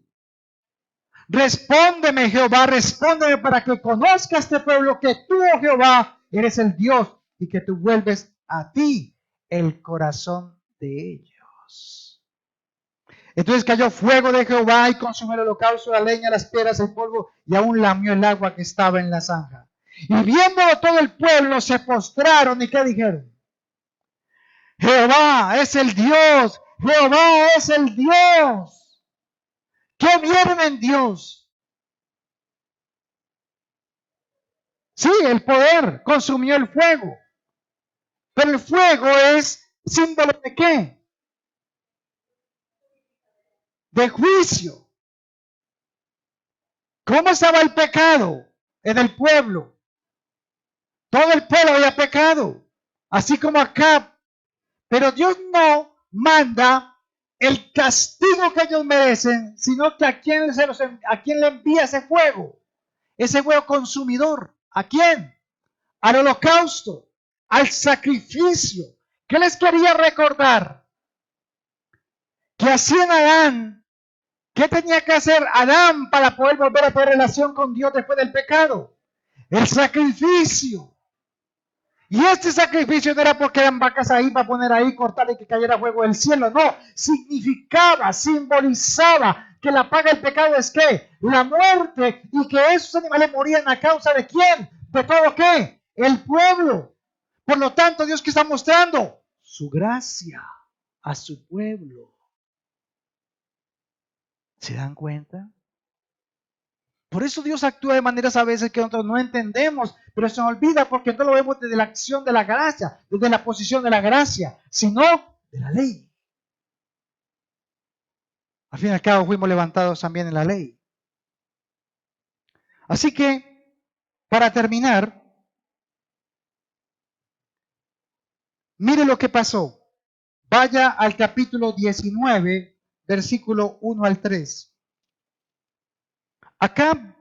Respóndeme, Jehová, respóndeme para que conozca este pueblo que tú, oh Jehová, eres el Dios y que tú vuelves a ti el corazón de ellos. Entonces cayó fuego de Jehová y consumió el holocausto, la leña, las piedras, el polvo y aún lamió el agua que estaba en la zanja. Y viéndolo todo el pueblo se postraron y ¿qué dijeron? Jehová es el Dios, Jehová es el Dios. ¿Qué vieron en Dios? Sí, el poder consumió el fuego. Pero el fuego es símbolo de ¿qué? De juicio. ¿Cómo estaba el pecado en el pueblo? Todo el pueblo había pecado, así como Acab. Pero Dios no manda el castigo que ellos merecen, sino que a quién le envía ese fuego consumidor. ¿A quién? Al holocausto, al sacrificio. ¿Qué les quería recordar? Que así en Adán, ¿qué tenía que hacer Adán para poder volver a tener relación con Dios después del pecado? El sacrificio. Y este sacrificio no era porque eran vacas ahí para poner ahí, cortar y que cayera fuego del cielo. No, significaba, simbolizaba que la paga del pecado es ¿qué? La muerte, y que esos animales morían a causa de ¿quién? De todo ¿qué? El pueblo. Por lo tanto, Dios que está mostrando su gracia a su pueblo. ¿Se dan cuenta? Por eso Dios actúa de maneras a veces que nosotros no entendemos, pero se nos olvida porque no lo vemos desde la acción de la gracia, desde la posición de la gracia, sino de la ley. Al fin y al cabo fuimos levantados también en la ley. Así que, para terminar, mire lo que pasó. Vaya al capítulo 19, versículo 1 al 3. Acá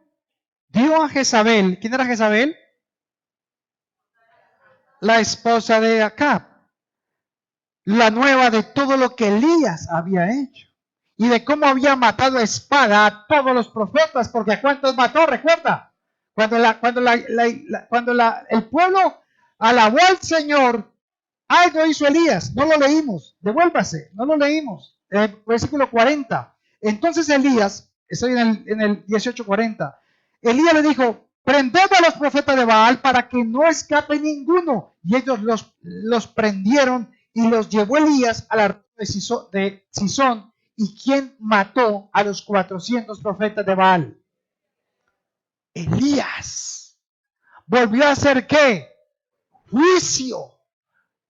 dio a Jezabel. ¿Quién era Jezabel? La esposa de Acab. La nueva de todo lo que Elías había hecho. Y de cómo había matado a espada a todos los profetas. Porque ¿a cuántos mató? Recuerda. Cuando el pueblo alabó al Señor. Ay, no hizo Elías. No lo leímos. Devuélvase. No lo leímos. Versículo 40. Entonces Elías, estoy en el 18:40. Elías le dijo: prended a los profetas de Baal para que no escape ninguno. Y ellos los prendieron y los llevó Elías a la de Sison. ¿Y quién mató a los 400 profetas de Baal? Elías. ¿Volvió a hacer qué? Juicio.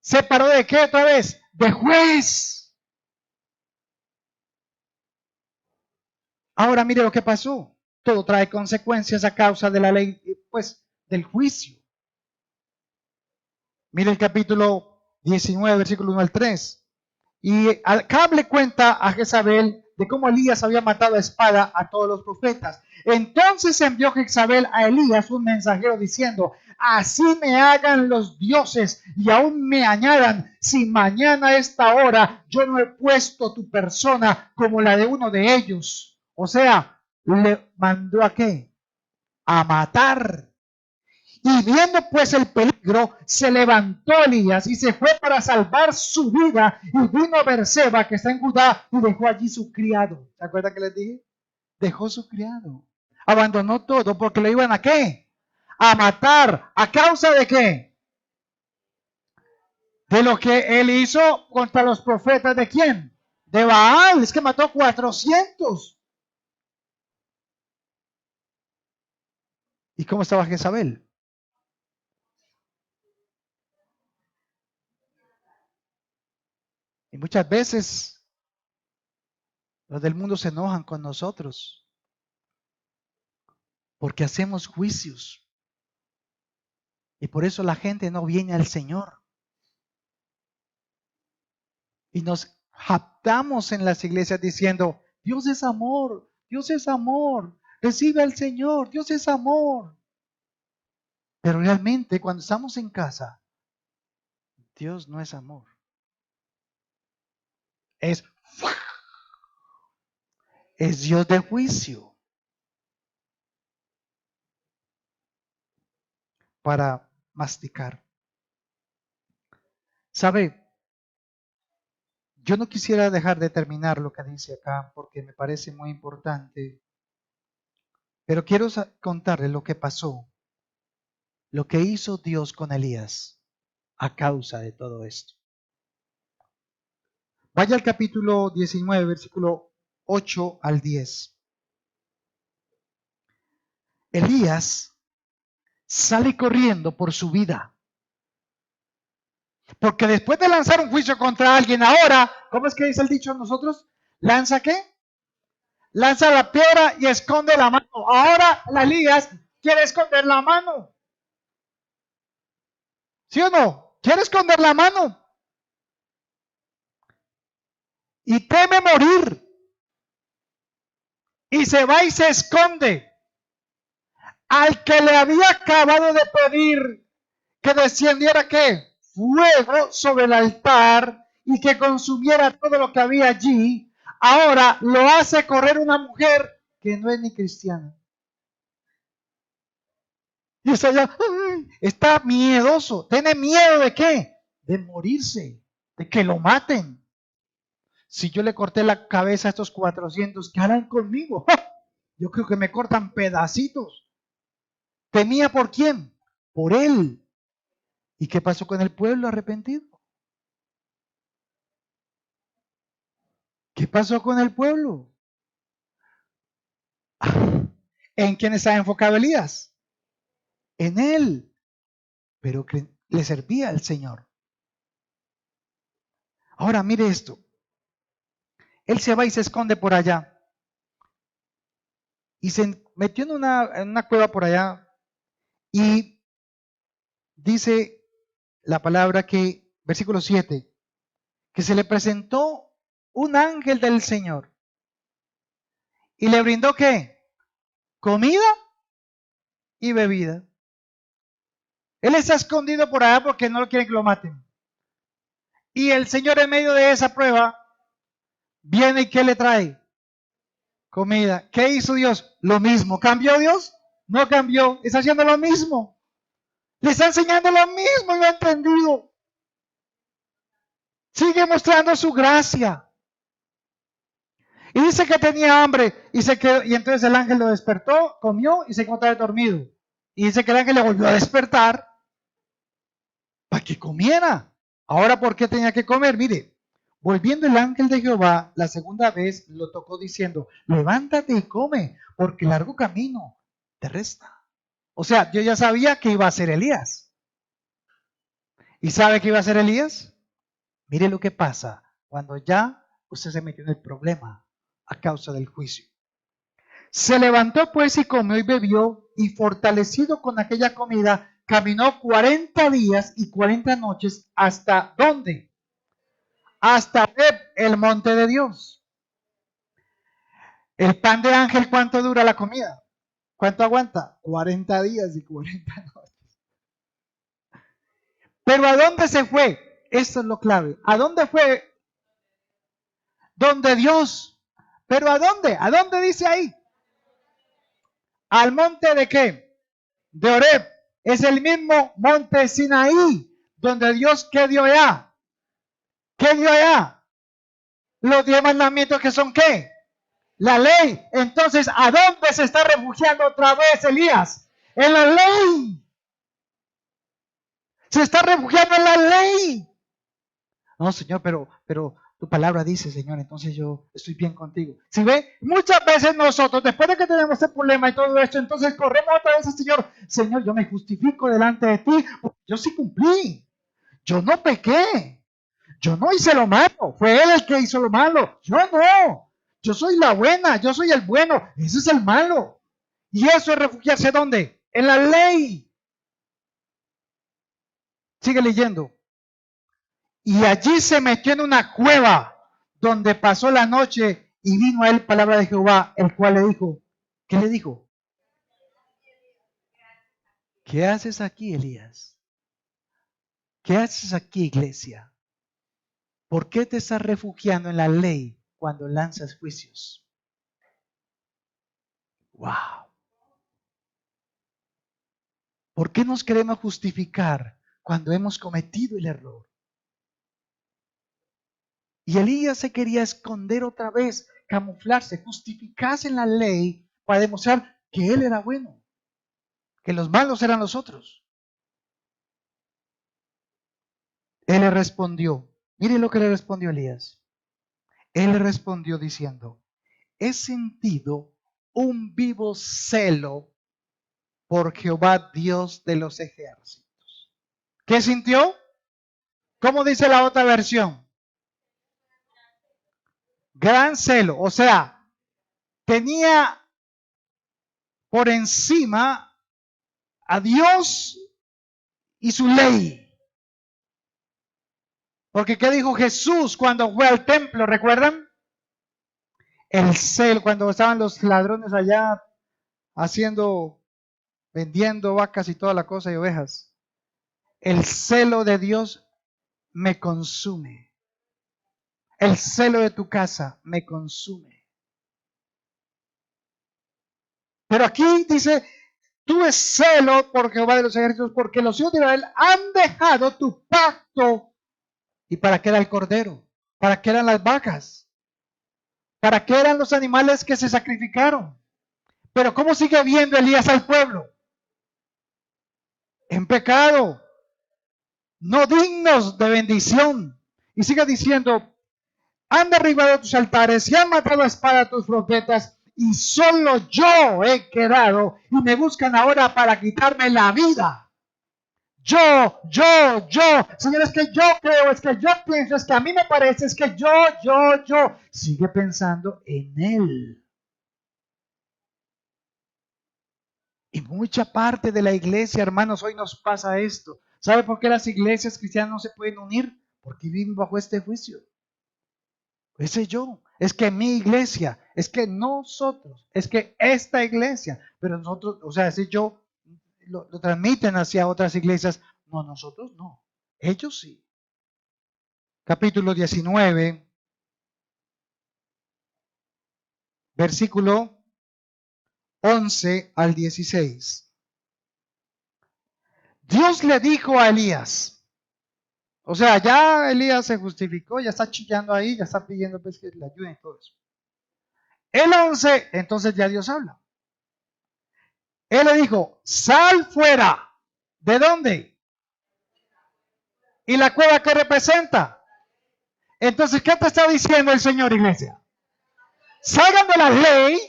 ¿Se paró de qué otra vez? De juez. Ahora mire lo que pasó. Todo trae consecuencias a causa de la ley, pues, del juicio. Mire el capítulo 19, versículo 1 al 3. Y Acab le cuenta a Jezabel de cómo Elías había matado a espada a todos los profetas. Entonces envió Jezabel a Elías un mensajero diciendo: así me hagan los dioses y aún me añadan, si mañana a esta hora yo no he puesto tu persona como la de uno de ellos. O sea, le mandó ¿a qué? A matar. Y viendo pues el peligro, se levantó Elías y se fue para salvar su vida. Y vino a Berseba, que está en Judá, y dejó allí su criado. ¿Se acuerdan que les dije? Dejó su criado. Abandonó todo porque lo iban ¿a qué? A matar. ¿A causa de qué? De lo que él hizo contra los profetas ¿de quién? De Baal. Es que mató 400. ¿Y cómo estaba Jezabel? Y muchas veces los del mundo se enojan con nosotros porque hacemos juicios. Y por eso la gente no viene al Señor. Y nos jactamos en las iglesias diciendo, Dios es amor, Dios es amor, recibe al Señor, Dios es amor. Pero realmente cuando estamos en casa, Dios no es amor. Es Dios de juicio para masticar. ¿Sabe? Yo no quisiera dejar de terminar lo que dice acá porque me parece muy importante, pero quiero contarle lo que pasó, lo que hizo Dios con Elías a causa de todo esto. Vaya al capítulo 19, versículo 8 al 10. Elías sale corriendo por su vida. Porque después de lanzar un juicio contra alguien, ahora, ¿cómo es que dice el dicho nosotros? ¿Lanza qué? Lanza la piedra y esconde la mano. Ahora Elías quiere esconder la mano. ¿Sí o no? Quiere esconder la mano. Y teme morir. Y se va y se esconde. Al que le había acabado de pedir que descendiera ¿qué? Fuego sobre el altar y que consumiera todo lo que había allí, ahora lo hace correr una mujer que no es ni cristiana. Y está miedoso. ¿Tiene miedo de qué? De morirse, de que lo maten. Si yo le corté la cabeza a estos 400, ¿qué harán conmigo? Yo creo que me cortan pedacitos. ¿Temía por quién? Por él. ¿Y qué pasó con el pueblo arrepentido? ¿Qué pasó con el pueblo? ¿En quién estaba enfocado Elías? En él, pero que le servía al Señor. Ahora mire esto. Él se va y se esconde por allá. Y se metió en una cueva por allá. Y dice la palabra que, versículo 7, que se le presentó un ángel del Señor. Y le brindó ¿qué? Comida y bebida. Él está escondido por allá porque no quieren que lo maten. Y el Señor en medio de esa prueba viene y ¿qué le trae? Comida. ¿Qué hizo Dios? Lo mismo. ¿Cambió Dios? No cambió. Está haciendo lo mismo. Le está enseñando lo mismo y lo ha entendido. Sigue mostrando su gracia. Y dice que tenía hambre y se quedó, y entonces el ángel lo despertó, comió y se quedó otra vez dormido. Y dice que el ángel le volvió a despertar para que comiera. Ahora, ¿por qué tenía que comer? Mire, volviendo el ángel de Jehová, la segunda vez lo tocó diciendo, levántate y come, porque largo camino te resta. O sea, yo ya sabía que iba a ser Elías. ¿Y sabe que iba a ser Elías? Mire lo que pasa cuando ya usted se metió en el problema a causa del juicio. Se levantó pues y comió y bebió, y fortalecido con aquella comida, caminó 40 días y 40 noches hasta ¿dónde? Hasta Horeb, el monte de Dios. El pan de ángel, ¿cuánto dura la comida? ¿Cuánto aguanta? 40 días y 40 noches. Pero ¿a dónde se fue? Eso es lo clave. ¿A dónde fue? Donde Dios. ¿Pero a dónde? ¿A dónde dice ahí? ¿Al monte de qué? De Horeb. Es el mismo monte Sinaí, donde Dios, ¿qué dio allá? ¿Qué dio allá? Los 10 mandamientos, que son ¿qué? La ley. Entonces, ¿a dónde se está refugiando otra vez Elías? En la ley. Se está refugiando en la ley. No, Señor, pero tu palabra dice, Señor, entonces yo estoy bien contigo. ¿Sí ve? Muchas veces nosotros, después de que tenemos este problema y todo esto, entonces corremos otra vez al Señor. Señor, yo me justifico delante de ti. Yo sí cumplí. Yo no pequé. Yo no hice lo malo. Fue Él el que hizo lo malo. Yo no. Yo soy la buena. Yo soy el bueno. Ese es el malo. Y eso es refugiarse ¿dónde? En la ley. Sigue leyendo. Y allí se metió en una cueva donde pasó la noche y vino a él palabra de Jehová, el cual le dijo, ¿qué le dijo? ¿Qué haces aquí, Elías? ¿Qué haces aquí, iglesia? ¿Por qué te estás refugiando en la ley cuando lanzas juicios? ¡Wow! ¿Por qué nos queremos justificar cuando hemos cometido el error? Y Elías se quería esconder otra vez, camuflarse, justificarse en la ley para demostrar que él era bueno, que los malos eran los otros. Él le respondió, mire lo que le respondió Elías. Él le respondió diciendo, he sentido un vivo celo por Jehová Dios de los ejércitos. ¿Qué sintió? ¿Cómo dice la otra versión? Gran celo, o sea, tenía por encima a Dios y su ley. Porque ¿qué dijo Jesús cuando fue al templo? ¿Recuerdan? El celo, cuando estaban los ladrones allá vendiendo vacas y toda la cosa y ovejas. El celo de Dios me consume. El celo de tu casa me consume. Pero aquí dice, tuve celo por Jehová de los ejércitos, porque los hijos de Israel han dejado tu pacto. ¿Y para qué era el cordero? ¿Para qué eran las vacas? ¿Para qué eran los animales que se sacrificaron? Pero ¿cómo sigue viendo Elías al pueblo? En pecado, no dignos de bendición. Y sigue diciendo, han derribado tus altares y han matado a espada a tus profetas, y solo yo he quedado, y me buscan ahora para quitarme la vida. Yo. Señor, es que yo creo, es que yo pienso, es que a mí me parece, es que yo. Sigue pensando en Él. Y mucha parte de la iglesia, hermanos, hoy nos pasa esto. ¿Sabe por qué las iglesias cristianas no se pueden unir? Porque viven bajo este juicio. Ese yo, es que mi iglesia, es que nosotros, es que esta iglesia, pero nosotros, o sea, ese yo lo transmiten hacia otras iglesias. No, nosotros no, ellos sí. Capítulo 19, versículo 11 al 16. Dios le dijo a Elías, o sea, ya Elías se justificó, ya está chillando ahí, ya está pidiendo pues, que le ayuden y todo eso. El 11, entonces ya Dios habla. Él le dijo, sal fuera. ¿De dónde? ¿Y la cueva qué representa? Entonces, ¿qué te está diciendo el Señor, iglesia? Salgan de la ley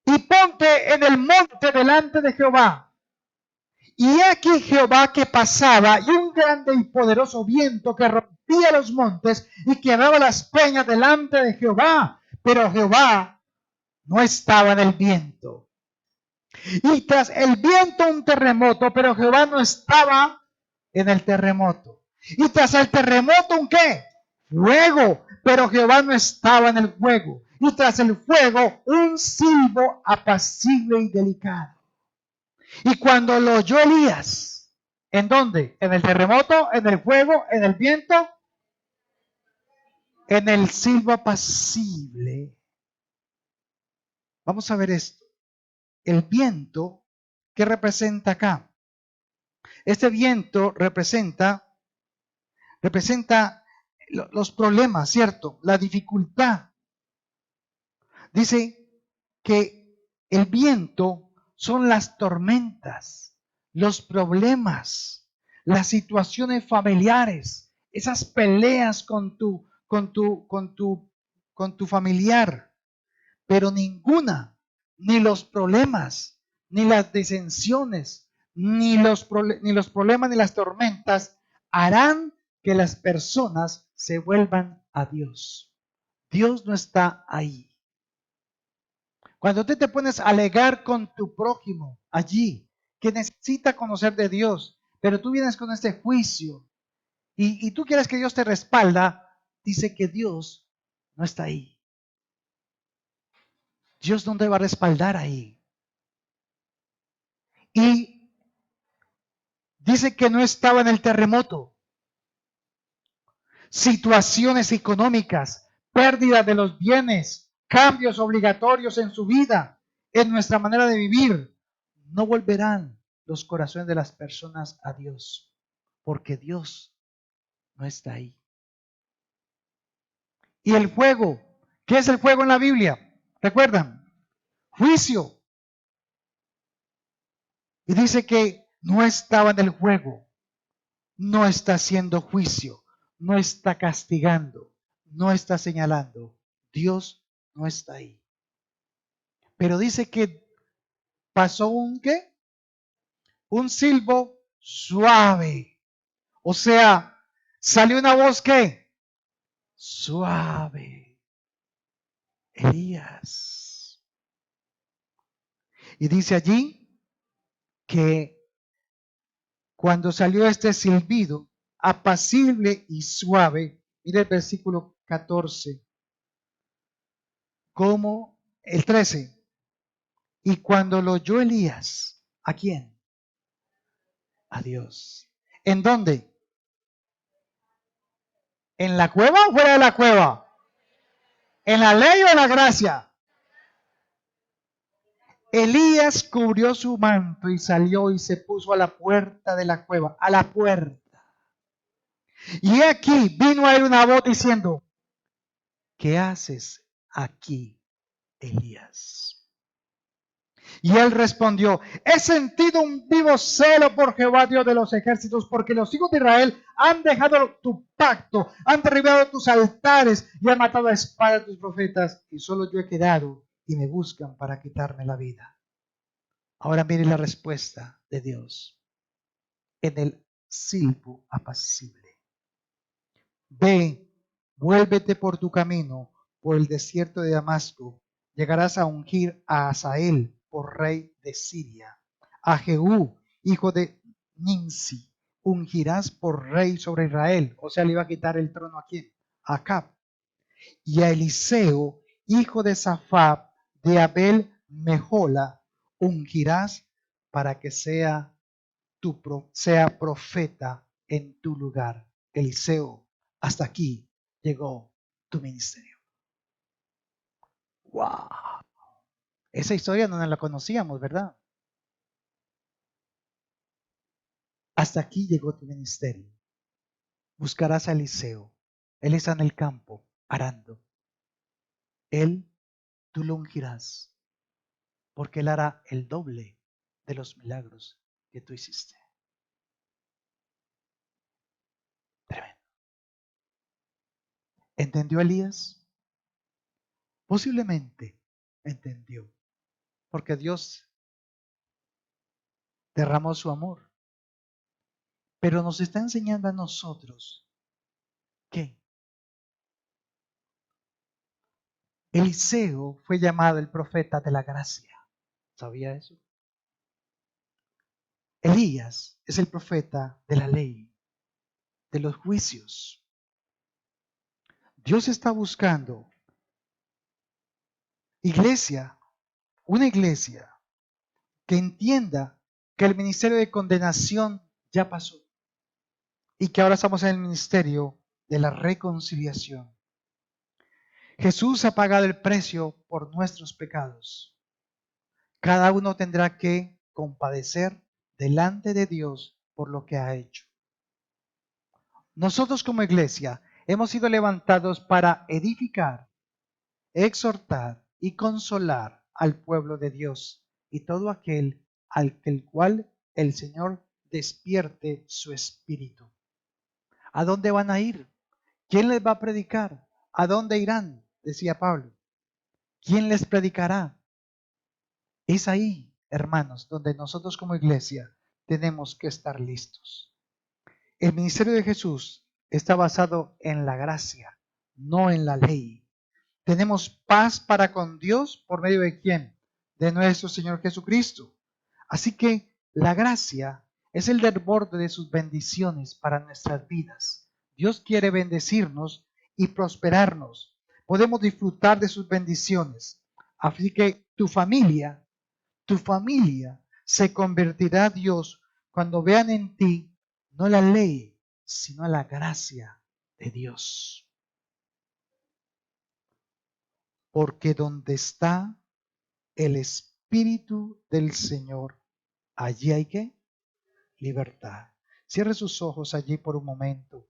y ponte en el monte delante de Jehová. Y aquí Jehová que pasaba, y un grande y poderoso viento que rompía los montes y quebraba las peñas delante de Jehová. Pero Jehová no estaba en el viento. Y tras el viento un terremoto, pero Jehová no estaba en el terremoto. Y tras el terremoto un ¿qué? Fuego, pero Jehová no estaba en el fuego. Y tras el fuego un silbo apacible y delicado. Y cuando lo oyó Elías, ¿en dónde? ¿En el terremoto? ¿En el fuego? ¿En el viento? En el silbo apacible. Vamos a ver esto. El viento, ¿qué representa acá? Este viento representa los problemas, ¿cierto? La dificultad. Dice que el viento son las tormentas, los problemas, las situaciones familiares, esas peleas con tu familiar, pero ninguna, ni los problemas, ni las disensiones, ni los problemas, ni las tormentas harán que las personas se vuelvan a Dios. Dios no está ahí. Cuando tú te pones a alegar con tu prójimo allí, que necesita conocer de Dios, pero tú vienes con este juicio y tú quieres que Dios te respalda, dice que Dios no está ahí. Dios no te va a respaldar ahí. Y dice que no estaba en el terremoto. Situaciones económicas, pérdida de los bienes, cambios obligatorios en su vida, en nuestra manera de vivir, no volverán los corazones de las personas a Dios, porque Dios no está ahí. Y el fuego, ¿qué es el fuego en la Biblia? ¿Recuerdan? Juicio. Y dice que no estaba en el fuego, no está haciendo juicio, no está castigando, no está señalando. Dios no está ahí. Pero dice que pasó un ¿qué? Un silbo suave. O sea, salió una voz ¿qué? Suave. Elías. Y dice allí que cuando salió este silbido, apacible y suave, mira el versículo 14, como el 13, y cuando lo oyó Elías, ¿a quién? A Dios. ¿En dónde? ¿En la cueva o fuera de la cueva? ¿En la ley o en la gracia? Elías cubrió su manto y salió y se puso a la puerta de la cueva, a la puerta. Y aquí vino a él una voz diciendo, ¿qué haces aquí, Elías? Y él respondió, he sentido un vivo celo por Jehová Dios de los ejércitos, porque los hijos de Israel han dejado tu pacto, han derribado tus altares y han matado a espada a tus profetas, y solo yo he quedado y me buscan para quitarme la vida. Ahora mire la respuesta de Dios en el silbo apacible. Ve, vuélvete por tu camino, por el desierto de Damasco. Llegarás a ungir a Hazael por rey de Siria. A Jehú, hijo de Nimsi, ungirás por rey sobre Israel. O sea, le iba a quitar el trono a quién? A Acab. Y a Eliseo, hijo de Safat, de Abel Mejola, ungirás para que sea profeta en tu lugar. Eliseo, hasta aquí llegó tu ministerio. ¡Wow! Esa historia no la conocíamos, ¿verdad? Hasta aquí llegó tu ministerio. Buscarás a Eliseo. Él está en el campo, arando. Él, tú lo ungirás, porque él hará el doble de los milagros que tú hiciste. Tremendo. ¿Entendió Elías? Posiblemente entendió, porque Dios derramó su amor. Pero nos está enseñando a nosotros que Eliseo fue llamado el profeta de la gracia. ¿Sabía eso? Elías es el profeta de la ley, de los juicios. Dios está buscando una iglesia que entienda que el ministerio de condenación ya pasó y que ahora estamos en el ministerio de la reconciliación. Jesús ha pagado el precio por nuestros pecados. Cada uno tendrá que compadecer delante de Dios por lo que ha hecho. Nosotros como iglesia hemos sido levantados para edificar, exhortar y consolar al pueblo de Dios y todo aquel al cual el Señor despierte su espíritu. ¿A dónde van a ir? ¿Quién les va a predicar? ¿A dónde irán? Decía Pablo. ¿Quién les predicará? Es ahí, hermanos, donde nosotros como iglesia tenemos que estar listos. El ministerio de Jesús está basado en la gracia, no en la ley. Tenemos paz para con Dios por medio de quién? De nuestro Señor Jesucristo. Así que la gracia es el desborde de sus bendiciones para nuestras vidas. Dios quiere bendecirnos y prosperarnos. Podemos disfrutar de sus bendiciones. Así que tu familia se convertirá a Dios cuando vean en ti no la ley, sino la gracia de Dios. Porque donde está el Espíritu del Señor, allí hay ¿qué? Libertad. Cierre sus ojos allí por un momento.